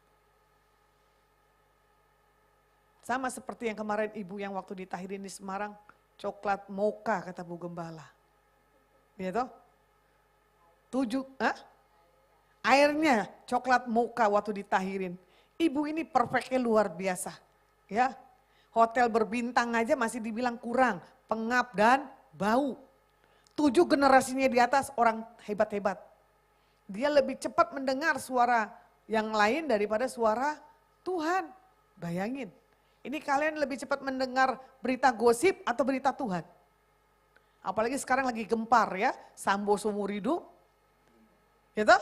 Sama seperti yang kemarin ibu yang waktu di Tahirin di Semarang, coklat mocha kata Bu Gembala. Ya toh? Airnya coklat mocha waktu di Tahirin. Ibu ini perfectnya luar biasa. Ya, hotel berbintang aja masih dibilang kurang, pengap dan bau. 7 generasinya di atas orang hebat-hebat. Dia lebih cepat mendengar suara yang lain daripada suara Tuhan. Bayangin, ini kalian lebih cepat mendengar berita gosip atau berita Tuhan? Apalagi sekarang lagi gempar ya, Sambo seumur hidup. Gitu?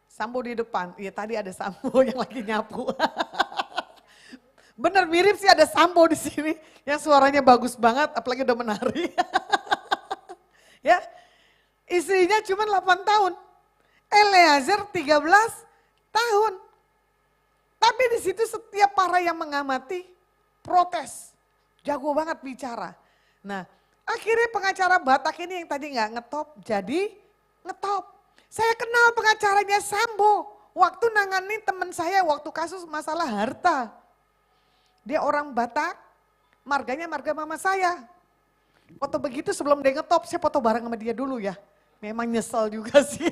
Sambo di depan, iya tadi ada Sambo yang lagi nyapu. Bener mirip sih ada Sambo di sini yang suaranya bagus banget, apalagi udah menari. Ya, istrinya cuma 8 tahun, Eleazar 13 tahun. Tapi di situ setiap para yang mengamati protes, jago banget bicara. Nah, akhirnya pengacara Batak ini yang tadi nggak ngetop, jadi ngetop. Saya kenal pengacaranya Sambo, waktu nangani teman saya waktu kasus masalah harta. Dia orang Batak, marganya marga mama saya. Foto begitu sebelum dia ngetop, saya foto bareng sama dia dulu ya. Memang nyesel juga sih.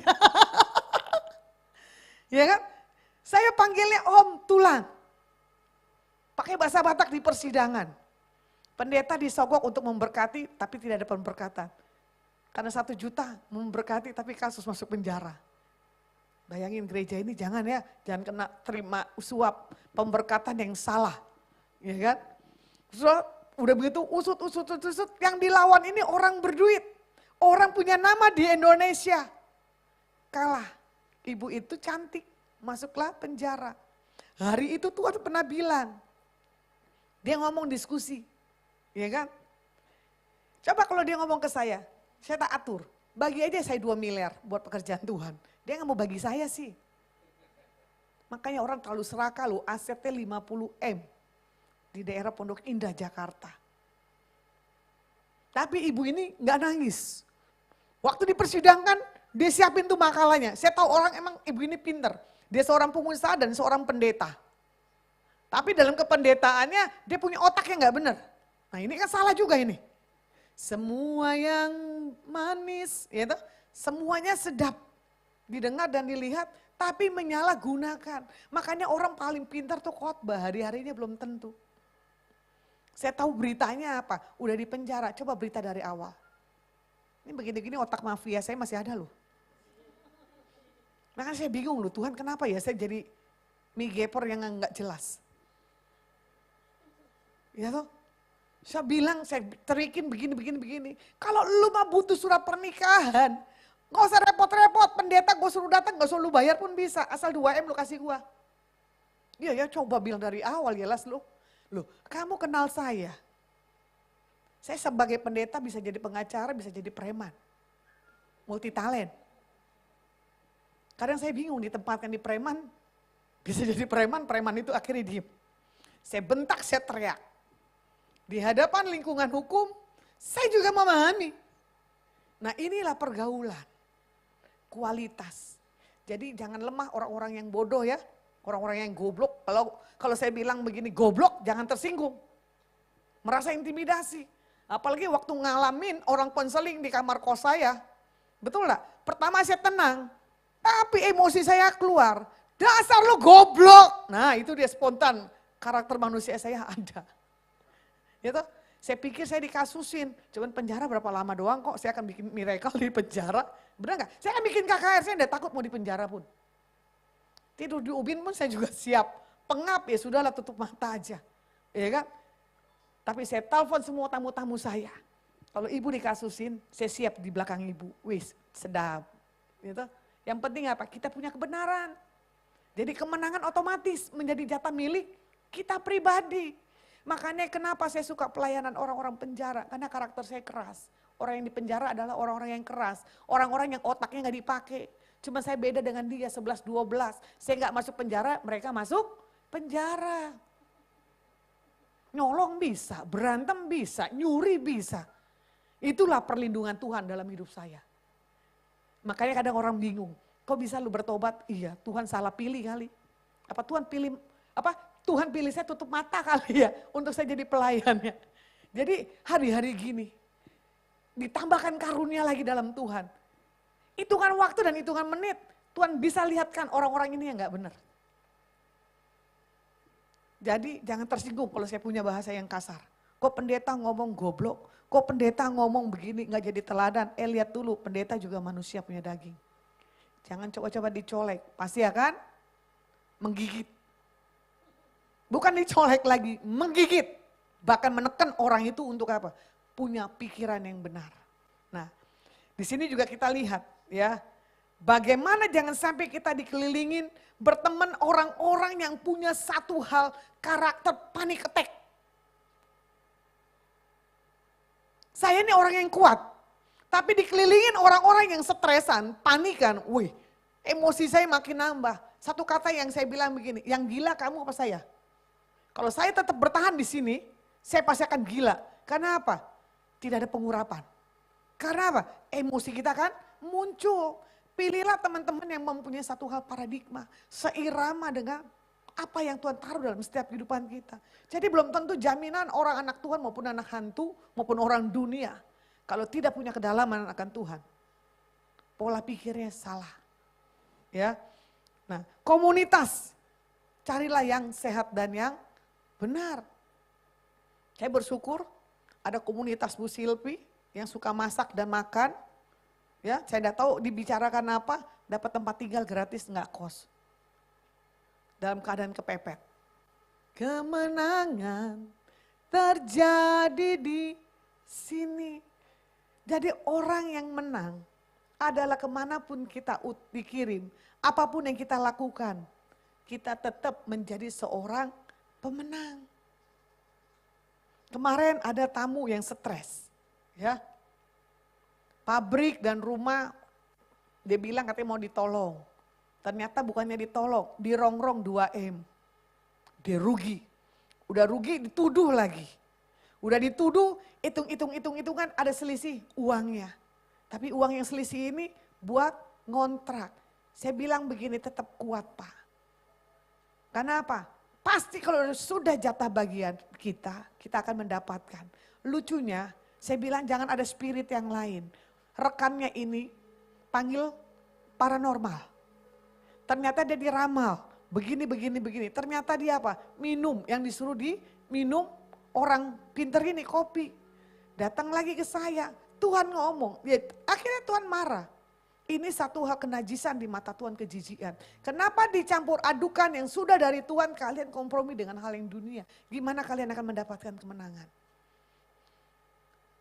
Ya kan? Saya panggilnya Om Tulang. Pakai bahasa Batak di persidangan. Pendeta disogok untuk memberkati, tapi tidak ada pemberkatan. Karena 1 juta memberkati tapi kasus masuk penjara. Bayangin gereja ini jangan ya, jangan kena terima suap pemberkatan yang salah. Ya kan? Udah begitu usut, yang dilawan ini orang berduit. Orang punya nama di Indonesia. Kalah, ibu itu cantik, masuklah penjara. Hari itu Tuhan pernah bilang, dia ngomong diskusi. Ya kan? Coba kalau dia ngomong ke saya tak atur, bagi aja saya 2 miliar buat pekerjaan Tuhan. Dia gak mau bagi saya sih. Makanya orang terlalu serakah loh, asetnya 50 M di daerah Pondok Indah, Jakarta. Tapi ibu ini gak nangis. Waktu dipersidangkan, dia siapin tuh makalahnya. Saya tahu orang emang ibu ini pinter. Dia seorang pengusaha dan seorang pendeta. Tapi dalam kependetaannya dia punya otak yang gak benar. Nah ini kan salah juga ini. Semua yang manis, ya toh, semuanya sedap didengar dan dilihat, tapi menyalahgunakan. Makanya orang paling pintar tuh khotbah, hari-harinya belum tentu. Saya tahu beritanya apa, udah di penjara, coba berita dari awal. Ini begini-gini otak mafia saya masih ada loh. Makanya saya bingung loh, Tuhan kenapa ya saya jadi migepor yang enggak jelas. Ya toh? Saya bilang, saya terikin begini. Kalau lu mah butuh surat pernikahan, gak usah repot-repot, pendeta gue suruh datang, gak usah lu bayar pun bisa, asal 2 M lu kasih gue. Iya ya coba bilang dari awal jelas lu. Loh kamu kenal saya. Saya sebagai pendeta bisa jadi pengacara, bisa jadi preman. Multi talent. Kadang saya bingung ditempatkan di preman, bisa jadi preman itu akhirnya diem. Saya bentak, saya teriak. Di hadapan lingkungan hukum, saya juga memahami. Nah inilah pergaulan, kualitas. Jadi jangan lemah orang-orang yang bodoh ya, orang-orang yang goblok. Kalau saya bilang begini goblok, jangan tersinggung. Merasa intimidasi. Apalagi waktu ngalamin orang konseling di kamar kos saya. Betul gak? Pertama saya tenang, tapi emosi saya keluar. Dasar lu goblok. Nah itu dia spontan, karakter manusia saya ada. Ya toh, saya pikir saya dikasusin, cuman penjara berapa lama doang kok, saya akan bikin miracle di penjara. Benar nggak? Saya akan bikin KKR, saya udah takut mau di penjara pun. Tidur di ubin pun saya juga siap. Pengap ya sudahlah, tutup mata aja. Ya kan? Tapi saya telepon semua tamu-tamu saya. Kalau ibu dikasusin, saya siap di belakang ibu. Wis, sedap. Gitu. Yang penting apa? Kita punya kebenaran. Jadi kemenangan otomatis menjadi jatah milik kita pribadi. Makanya kenapa saya suka pelayanan orang-orang penjara. Karena karakter saya keras. Orang yang di penjara adalah orang-orang yang keras. Orang-orang yang otaknya gak dipakai. Cuma saya beda dengan dia 11-12. Saya gak masuk penjara, mereka masuk penjara. Nyolong bisa, berantem bisa, nyuri bisa. Itulah perlindungan Tuhan dalam hidup saya. Makanya kadang orang bingung. Kok bisa lu bertobat? Iya, Tuhan salah pilih kali. Apa Tuhan pilih saya tutup mata kali ya untuk saya jadi pelayannya. Jadi hari-hari gini ditambahkan karunia lagi dalam Tuhan. Hitungan waktu dan hitungan menit Tuhan bisa lihatkan orang-orang ini yang gak benar. Jadi jangan tersinggung kalau saya punya bahasa yang kasar. Kok pendeta ngomong goblok? Kok pendeta ngomong begini gak jadi teladan? Lihat dulu, pendeta juga manusia punya daging. Jangan coba-coba dicolek, pasti akan menggigit. Bukan dicolek lagi, menggigit. Bahkan menekan orang itu untuk apa? Punya pikiran yang benar. Nah, di sini juga kita lihat ya, bagaimana jangan sampai kita dikelilingin berteman orang-orang yang punya satu hal, karakter panic attack. Saya ini orang yang kuat, tapi dikelilingin orang-orang yang stresan, panikan, wih, emosi saya makin nambah. Satu kata yang saya bilang begini, yang gila kamu apa saya? Kalau saya tetap bertahan di sini, saya pasti akan gila. Karena apa? Tidak ada pengurapan. Karena apa? Emosi kita kan muncul. Pilihlah teman-teman yang mempunyai satu hal paradigma, seirama dengan apa yang Tuhan taruh dalam setiap kehidupan kita. Jadi belum tentu jaminan orang anak Tuhan maupun anak hantu maupun orang dunia. Kalau tidak punya kedalaman akan Tuhan, pola pikirnya salah. Ya, nah komunitas, carilah yang sehat dan yang benar. Saya bersyukur ada komunitas Bu Silvi yang suka masak dan makan. Ya, saya tidak tahu dibicarakan apa, dapat tempat tinggal gratis nggak kos. Dalam keadaan kepepet. Kemenangan terjadi di sini. Jadi orang yang menang adalah kemanapun kita dikirim, apapun yang kita lakukan, kita tetap menjadi seorang pemenang. Kemarin ada tamu yang stres, ya. Pabrik dan rumah, dia bilang katanya mau ditolong. Ternyata bukannya ditolong, dirongrong 2M. Dia rugi. Udah rugi dituduh lagi. Udah dituduh, hitung-hitungan ada selisih uangnya. Tapi uang yang selisih ini buat ngontrak. Saya bilang begini, tetap kuat Pak. Karena apa? Pasti kalau sudah jatah bagian kita akan mendapatkan. Lucunya, saya bilang jangan ada spirit yang lain. Rekannya ini panggil paranormal. Ternyata dia diramal, begini. Ternyata dia apa? Minum, yang disuruh diminum orang pinter ini kopi. Datang lagi ke saya, Tuhan ngomong. Akhirnya Tuhan marah. Ini satu hal kenajisan di mata Tuhan, kejijikan. Kenapa dicampur adukan yang sudah dari Tuhan, kalian kompromi dengan hal yang dunia. Gimana kalian akan mendapatkan kemenangan?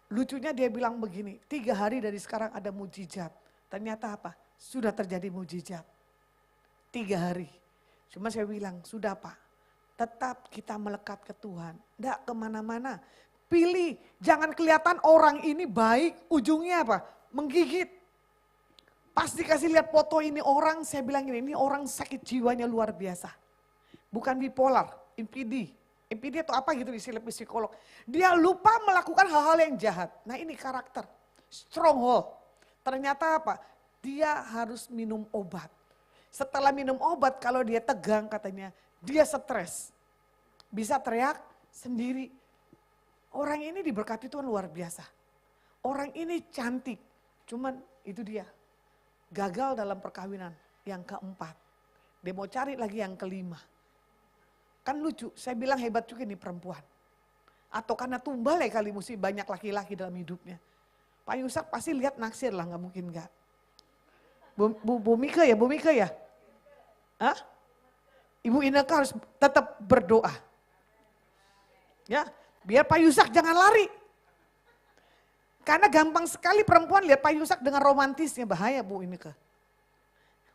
Lucunya dia bilang begini, 3 hari dari sekarang ada mujizat. Ternyata apa? Sudah terjadi mujizat. 3 hari. Cuma saya bilang, sudah Pak, tetap kita melekat ke Tuhan. Tidak kemana-mana. Pilih, jangan kelihatan orang ini baik, ujungnya apa? Menggigit. Pas dikasih lihat foto ini orang, saya bilang ini orang sakit jiwanya luar biasa. Bukan bipolar, MPD. MPD atau apa gitu istilah psikolog. Dia lupa melakukan hal-hal yang jahat. Nah ini karakter, stronghold. Ternyata apa? Dia harus minum obat. Setelah minum obat kalau dia tegang katanya, dia stres. Bisa teriak sendiri. Orang ini diberkati Tuhan luar biasa. Orang ini cantik, cuman itu dia. Gagal dalam perkawinan yang keempat. Dia mau cari lagi yang kelima. Kan lucu, saya bilang hebat juga nih perempuan. Atau karena tumbal ya kali mesti banyak laki-laki dalam hidupnya. Pak Yusak pasti lihat naksir lah, nggak mungkin nggak. Bu Mika ya? Hah? Ibu Ineke harus tetap berdoa. Ya, biar Pak Yusak jangan lari. Karena gampang sekali perempuan lihat Pak Yusak dengan romantisnya, bahaya Bu Ineke.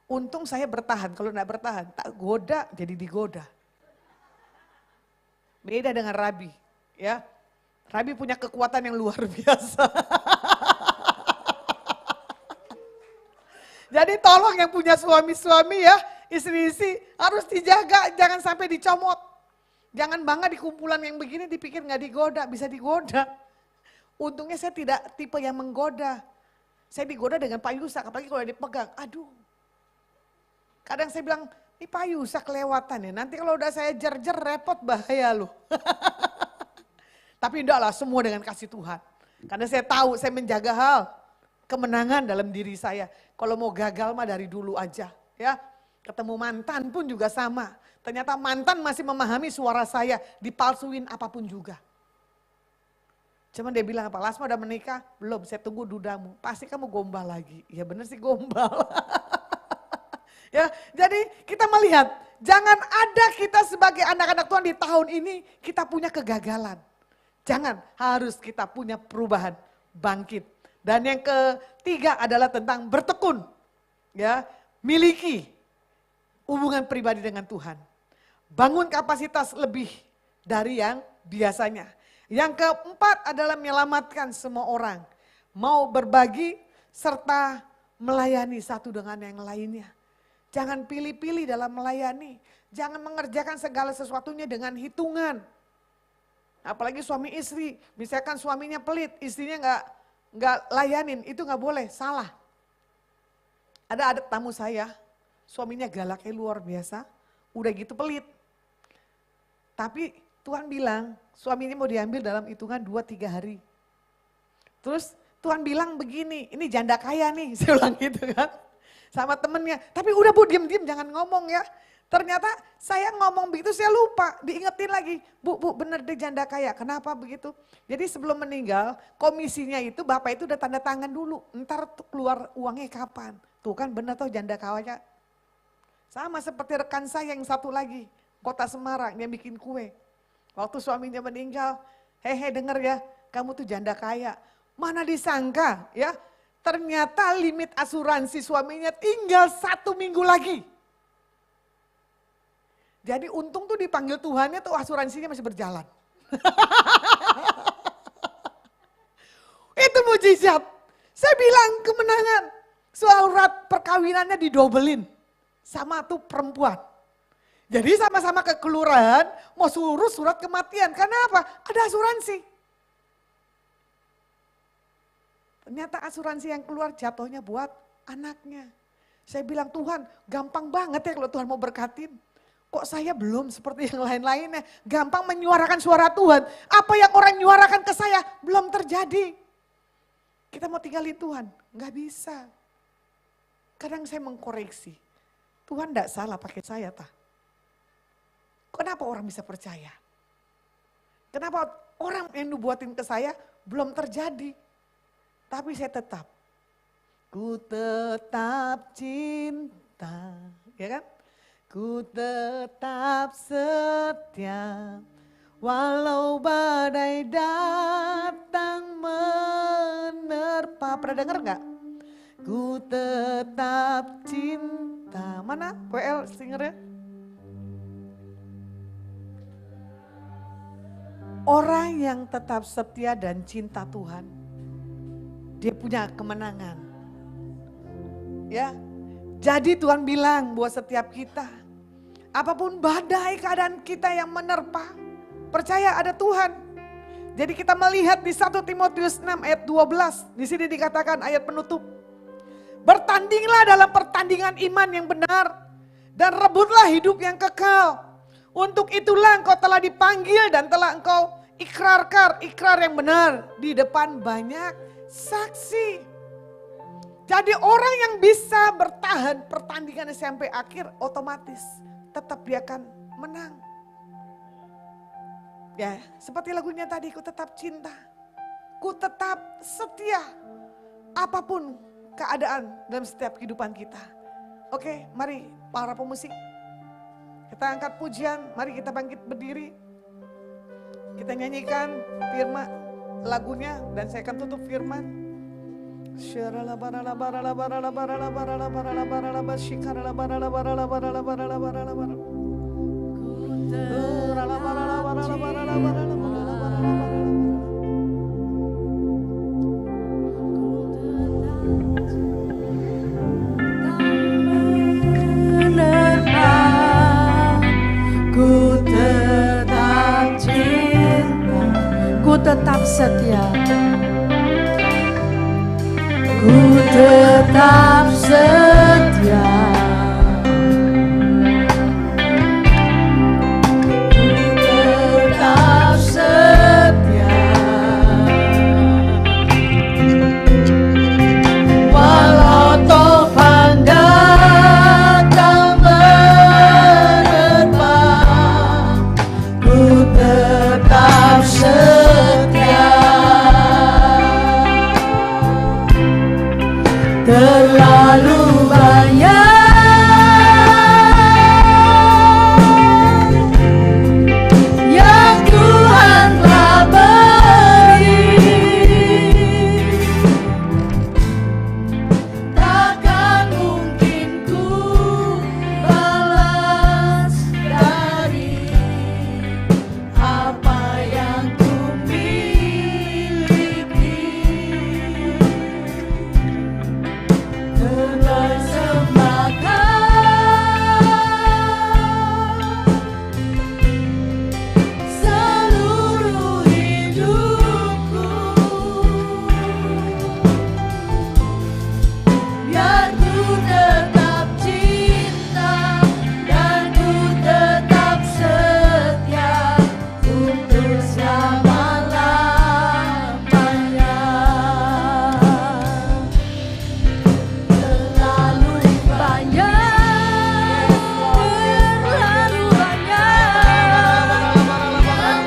Untung saya bertahan, kalau enggak bertahan tak goda jadi digoda. Beda dengan Rabi, ya. Rabi punya kekuatan yang luar biasa. Jadi tolong yang punya suami-suami ya, istri-istri harus dijaga, jangan sampai dicomot. Jangan bangga di kumpulan yang begini dipikir nggak digoda, bisa digoda. Untungnya saya tidak tipe yang menggoda. Saya digoda dengan Pak Yusak, apalagi kalau dipegang, aduh. Kadang saya bilang, ini Pak Yusak kelewatan ya, nanti kalau udah saya jer-jer repot bahaya loh. Tapi enggak lah, semua dengan kasih Tuhan. Karena saya tahu, saya menjaga hal kemenangan dalam diri saya. Kalau mau gagal mah dari dulu aja ya. Ketemu mantan pun juga sama. Ternyata mantan masih memahami suara saya, dipalsuin apapun juga. Cuman dia bilang apa, Lasma udah menikah? Belum, saya tunggu dudamu. Pasti kamu gombal lagi. Ya bener sih gombal. Ya, jadi kita melihat, jangan ada kita sebagai anak-anak Tuhan di tahun ini kita punya kegagalan. Jangan, harus kita punya perubahan, bangkit. Dan yang ketiga adalah tentang bertekun. Ya, miliki hubungan pribadi dengan Tuhan. Bangun kapasitas lebih dari yang biasanya. Yang keempat adalah menyelamatkan semua orang. Mau berbagi serta melayani satu dengan yang lainnya. Jangan pilih-pilih dalam melayani. Jangan mengerjakan segala sesuatunya dengan hitungan. Apalagi suami istri, misalkan suaminya pelit, istrinya nggak layanin, itu nggak boleh, salah. Ada tamu saya, suaminya galaknya luar biasa, udah gitu pelit. Tapi Tuhan bilang, suaminya mau diambil dalam hitungan 2-3 hari. Terus Tuhan bilang begini, ini janda kaya nih, saya bilang gitu kan. Sama temennya, tapi udah Bu diam-diam jangan ngomong ya. Ternyata saya ngomong begitu saya lupa, diingetin lagi. Bu bener deh janda kaya, kenapa begitu? Jadi sebelum meninggal komisinya itu bapak itu udah tanda tangan dulu. Ntar keluar uangnya kapan? Tuh kan bener tuh janda kaya. Sama seperti rekan saya yang satu lagi, Kota Semarang, dia bikin kue. Waktu suaminya meninggal, hehe denger ya, kamu tuh janda kaya. Mana disangka ya, ternyata limit asuransi suaminya tinggal 1 minggu lagi. Jadi untung tuh dipanggil Tuhannya tuh asuransinya masih berjalan. Itu mujizat. Saya bilang kemenangan. Surat perkawinannya didobelin sama tuh perempuan. Jadi sama-sama ke kelurahan mau suruh surat kematian. Karena apa? Ada asuransi. Ternyata asuransi yang keluar jatuhnya buat anaknya. Saya bilang Tuhan gampang banget ya kalau Tuhan mau berkatin. Kok saya belum seperti yang lain-lainnya. Gampang menyuarakan suara Tuhan. Apa yang orang nyuarakan ke saya belum terjadi. Kita mau tinggalin Tuhan, nggak bisa. Kadang saya mengkoreksi. Tuhan enggak salah pakai saya tah. Kenapa orang bisa percaya? Kenapa orang yang nubuatin ke saya belum terjadi? Tapi saya tetap. Ku tetap cinta, ya kan? Ku tetap setia, walau badai datang menerpa. Pernah dengar nggak? Ku tetap cinta. Mana WL singernya? Orang yang tetap setia dan cinta Tuhan, dia punya kemenangan. Ya, jadi Tuhan bilang buat setiap kita, apapun badai keadaan kita yang menerpa, percaya ada Tuhan. Jadi kita melihat di 1 Timotius 6 ayat 12, di sini dikatakan ayat penutup. Bertandinglah dalam pertandingan iman yang benar dan rebutlah hidup yang kekal. Untuk itulah engkau telah dipanggil dan telah engkau ikrar yang benar di depan banyak saksi. Jadi orang yang bisa bertahan pertandingan sampai akhir otomatis tetap dia akan menang. Ya, seperti lagunya tadi, ku tetap cinta, ku tetap setia apapun keadaan dalam setiap kehidupan kita. Oke, mari para pemusik, kita angkat pujian, mari kita bangkit berdiri. Kita nyanyikan firman lagunya dan saya akan tutup firman. Ku tetap setia, ku tetap setia, ku tetap setia, walau topan datang menerpa, ku tetap setia. Terlalu banyak yang Tuhan telah beri, takkan mungkin ku balas dari apa yang ku miliki. Seluruh hidupku, biar ku tetap cinta dan ku tetap setia untuk selama-lamanya. Terlalu banyak, terlalu banyak yang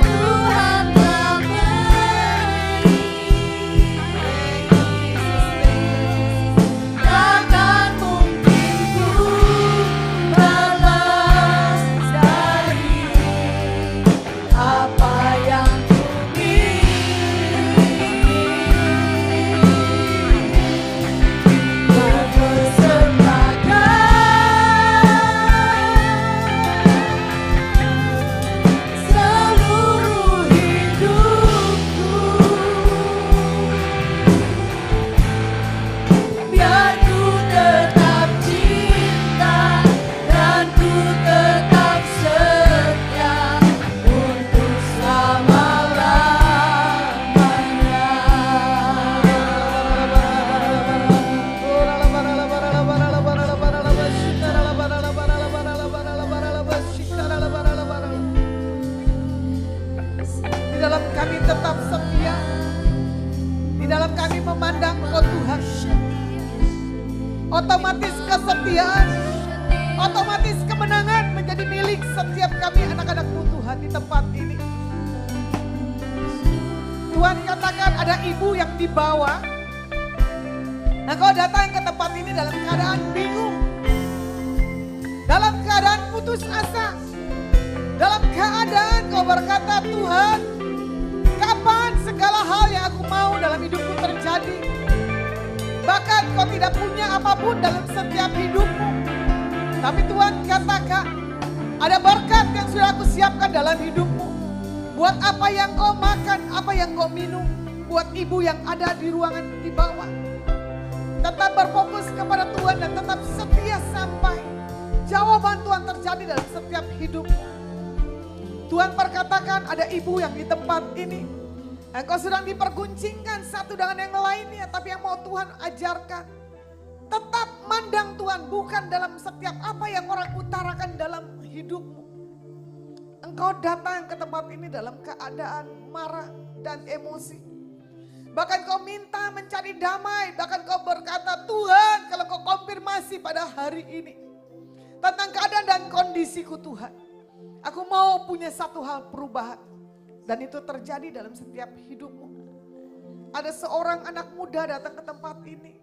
Tuhan telah beri, takkan mungkin ku balas dari apa yang ku miliki. Seluruh hidupku, biar ku tetap cinta dan ku tetap setia untuk Di dalam kami tetap setia, di dalam kami memandang Engkau Tuhan, otomatis kesetiaan, otomatis kemenangan menjadi milik setiap kami anak-anak-Mu Tuhan di tempat ini. Tuhan katakan ada ibu yang dibawa, Engkau datang ke tempat ini dalam keadaan bingung, dalam keadaan putus asa, dalam keadaan Kau berkata, Tuhan, kapan segala hal yang aku mau dalam hidupku terjadi? Bahkan Kau tidak punya apapun dalam setiap hidupmu. Tapi Tuhan katakan, ada berkat yang sudah aku siapkan dalam hidupmu. Buat apa yang kau makan, apa yang kau minum. Buat ibu yang ada di ruangan di bawah. Tetap berfokus kepada Tuhan dan tetap setia sampai jawaban Tuhan terjadi dalam setiap hidupmu. Tuhan perkatakan ada ibu yang di tempat ini. Engkau sedang diperguncingkan satu dengan yang lainnya. Tapi yang mau Tuhan ajarkan. Tetap mandang Tuhan bukan dalam setiap apa yang orang utarakan dalam hidupmu. Engkau datang ke tempat ini dalam keadaan marah dan emosi. Bahkan kau minta mencari damai. Bahkan kau berkata, Tuhan, kalau kau konfirmasi pada hari ini tentang keadaan dan kondisiku Tuhan, aku mau punya satu hal perubahan. Dan itu terjadi dalam setiap hidupmu. Ada seorang anak muda datang ke tempat ini.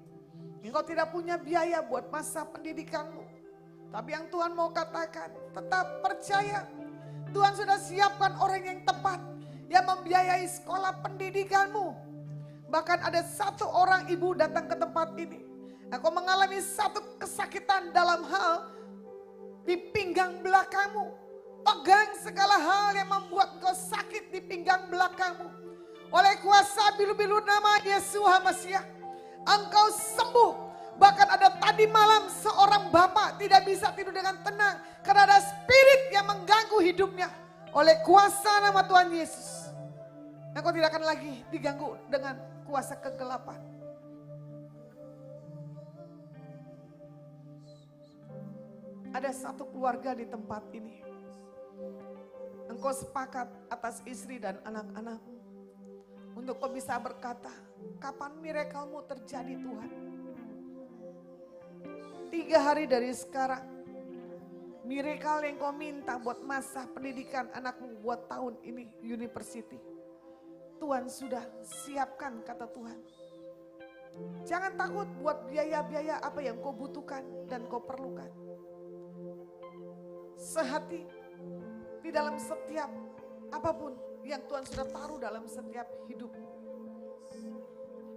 Engkau tidak punya biaya buat masa pendidikanmu. Tapi yang Tuhan mau katakan, tetap percaya. Tuhan sudah siapkan orang yang tepat, yang membiayai sekolah pendidikanmu. Bahkan ada satu orang ibu datang ke tempat ini. Engkau mengalami satu kesakitan dalam hal di pinggang belakangmu. Pegang segala hal yang membuat kau sakit di pinggang belakangmu. Oleh kuasa bilu-bilu nama Yesus HaMashiach, engkau sembuh. Bahkan ada tadi malam seorang bapak tidak bisa tidur dengan tenang karena ada spirit yang mengganggu hidupnya. Oleh kuasa nama Tuhan Yesus, engkau tidak akan lagi diganggu dengan kuasa kegelapan. Ada satu keluarga di tempat ini. Engkau sepakat atas istri dan anak-anakmu. Untuk kau bisa berkata, kapan miracle-mu terjadi Tuhan? 3 hari dari sekarang, miracle yang kau minta buat masa pendidikan anakmu buat tahun ini, university. Tuhan sudah siapkan, kata Tuhan. Jangan takut buat biaya-biaya apa yang kau butuhkan dan kau perlukan. Sehati di dalam setiap apapun yang Tuhan sudah taruh dalam setiap hidup.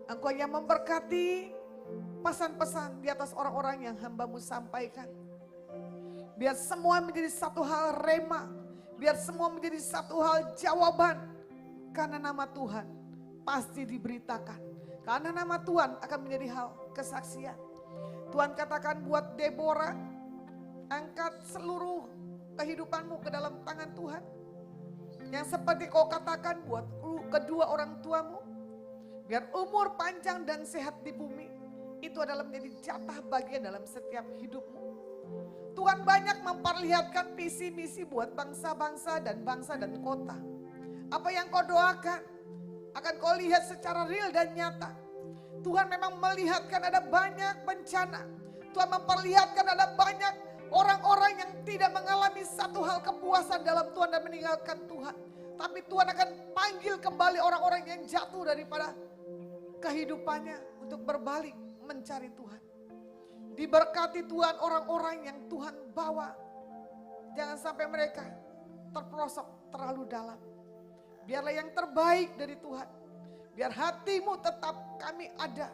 Engkau yang memberkati pesan-pesan di atas orang-orang yang hamba-Mu sampaikan. Biar semua menjadi satu hal rema. Biar semua menjadi satu hal jawaban. Karena nama Tuhan pasti diberitakan. Karena nama Tuhan akan menjadi hal kesaksian. Tuhan katakan buat Deborah, angkat seluruh kehidupanmu ke dalam tangan Tuhan. Yang seperti kau katakan buat kedua orang tuamu. Biar umur panjang dan sehat di bumi. Itu adalah menjadi jatah bagian dalam setiap hidupmu. Tuhan banyak memperlihatkan visi misi buat bangsa-bangsa dan kota. Apa yang kau doakan akan kau lihat secara real dan nyata. Tuhan memang melihatkan ada banyak bencana. Tuhan memperlihatkan ada banyak orang-orang yang tidak mengalami satu hal kepuasan dalam Tuhan dan meninggalkan Tuhan. Tapi Tuhan akan panggil kembali orang-orang yang jatuh daripada kehidupannya untuk berbalik mencari Tuhan. Diberkati Tuhan orang-orang yang Tuhan bawa. Jangan sampai mereka terperosok terlalu dalam. Biarlah yang terbaik dari Tuhan. Biar hatimu tetap kami ada.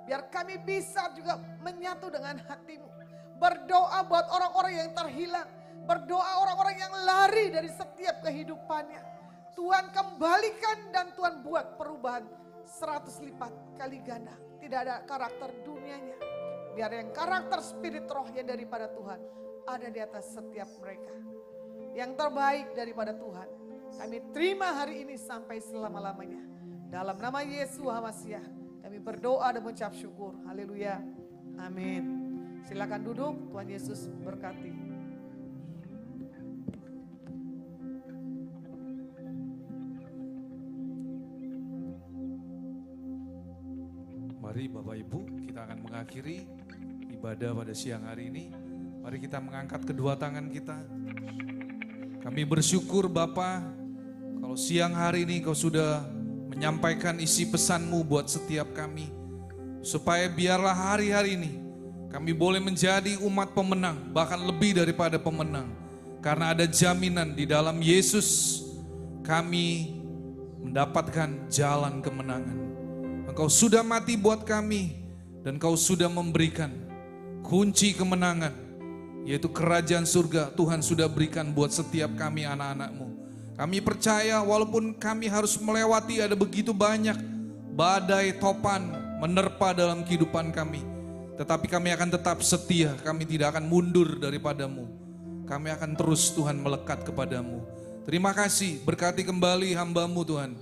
Biar kami bisa juga menyatu dengan hatimu. Berdoa buat orang-orang yang terhilang. Berdoa orang-orang yang lari dari setiap kehidupannya. Tuhan kembalikan dan Tuhan buat perubahan 100 lipat kali ganda. Tidak ada karakter dunianya. Biar yang karakter spirit rohnya daripada Tuhan ada di atas setiap mereka. Yang terbaik daripada Tuhan kami terima hari ini sampai selama-lamanya. Dalam nama Yesus HaMashiach kami berdoa dan mengucap syukur. Haleluya. Amin. Silakan duduk, Tuhan Yesus berkati. Mari Bapak Ibu, kita akan mengakhiri ibadah pada siang hari ini. Mari kita mengangkat kedua tangan kita. Kami bersyukur Bapa, kalau siang hari ini Kau sudah menyampaikan isi pesan-Mu buat setiap kami. Supaya biarlah hari-hari ini kami boleh menjadi umat pemenang, bahkan lebih daripada pemenang. Karena ada jaminan di dalam Yesus, kami mendapatkan jalan kemenangan. Engkau sudah mati buat kami, dan Kau sudah memberikan kunci kemenangan, yaitu kerajaan surga. Tuhan sudah berikan buat setiap kami anak-anak-Mu. Kami percaya walaupun kami harus melewati ada begitu banyak badai topan menerpa dalam kehidupan kami. Tetapi kami akan tetap setia, kami tidak akan mundur daripada-Mu. Kami akan terus Tuhan melekat kepada-Mu. Terima kasih, berkati kembali hamba-Mu Tuhan.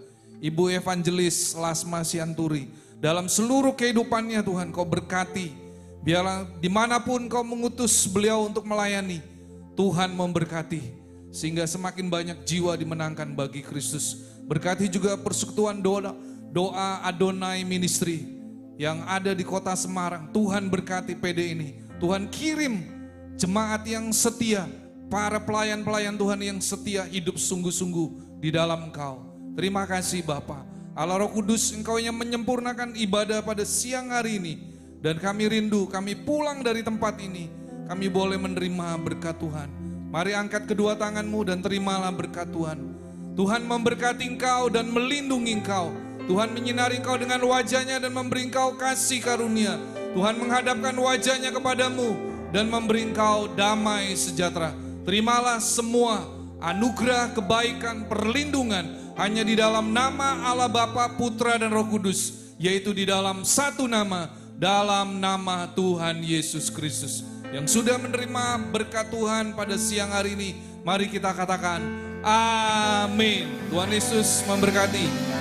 Ibu Evangelis Lasma Sianturi. Dalam seluruh kehidupannya Tuhan Kau berkati. Biarlah dimanapun Kau mengutus beliau untuk melayani, Tuhan memberkati. Sehingga semakin banyak jiwa dimenangkan bagi Kristus. Berkati juga persekutuan doa Adonai Ministry. yang ada di kota Semarang. Tuhan berkati PD ini. Tuhan kirim jemaat yang setia, para pelayan-pelayan Tuhan yang setia hidup sungguh-sungguh di dalam Engkau. Terima kasih Bapa. Allah Roh Kudus, Engkau yang menyempurnakan ibadah pada siang hari ini. Dan kami rindu, kami pulang dari tempat ini, kami boleh menerima berkat Tuhan. Mari angkat kedua tanganmu dan terimalah berkat Tuhan. Tuhan memberkati engkau dan melindungi engkau. Tuhan menyinari engkau dengan wajahnya dan memberi engkau kasih karunia. Tuhan menghadapkan wajahnya kepadamu dan memberi engkau damai sejahtera. Terimalah semua anugerah, kebaikan, perlindungan hanya di dalam nama Allah Bapa, Putra dan Roh Kudus, yaitu di dalam satu nama, dalam nama Tuhan Yesus Kristus. Yang sudah menerima berkat Tuhan pada siang hari ini, mari kita katakan amin. Tuhan Yesus memberkati.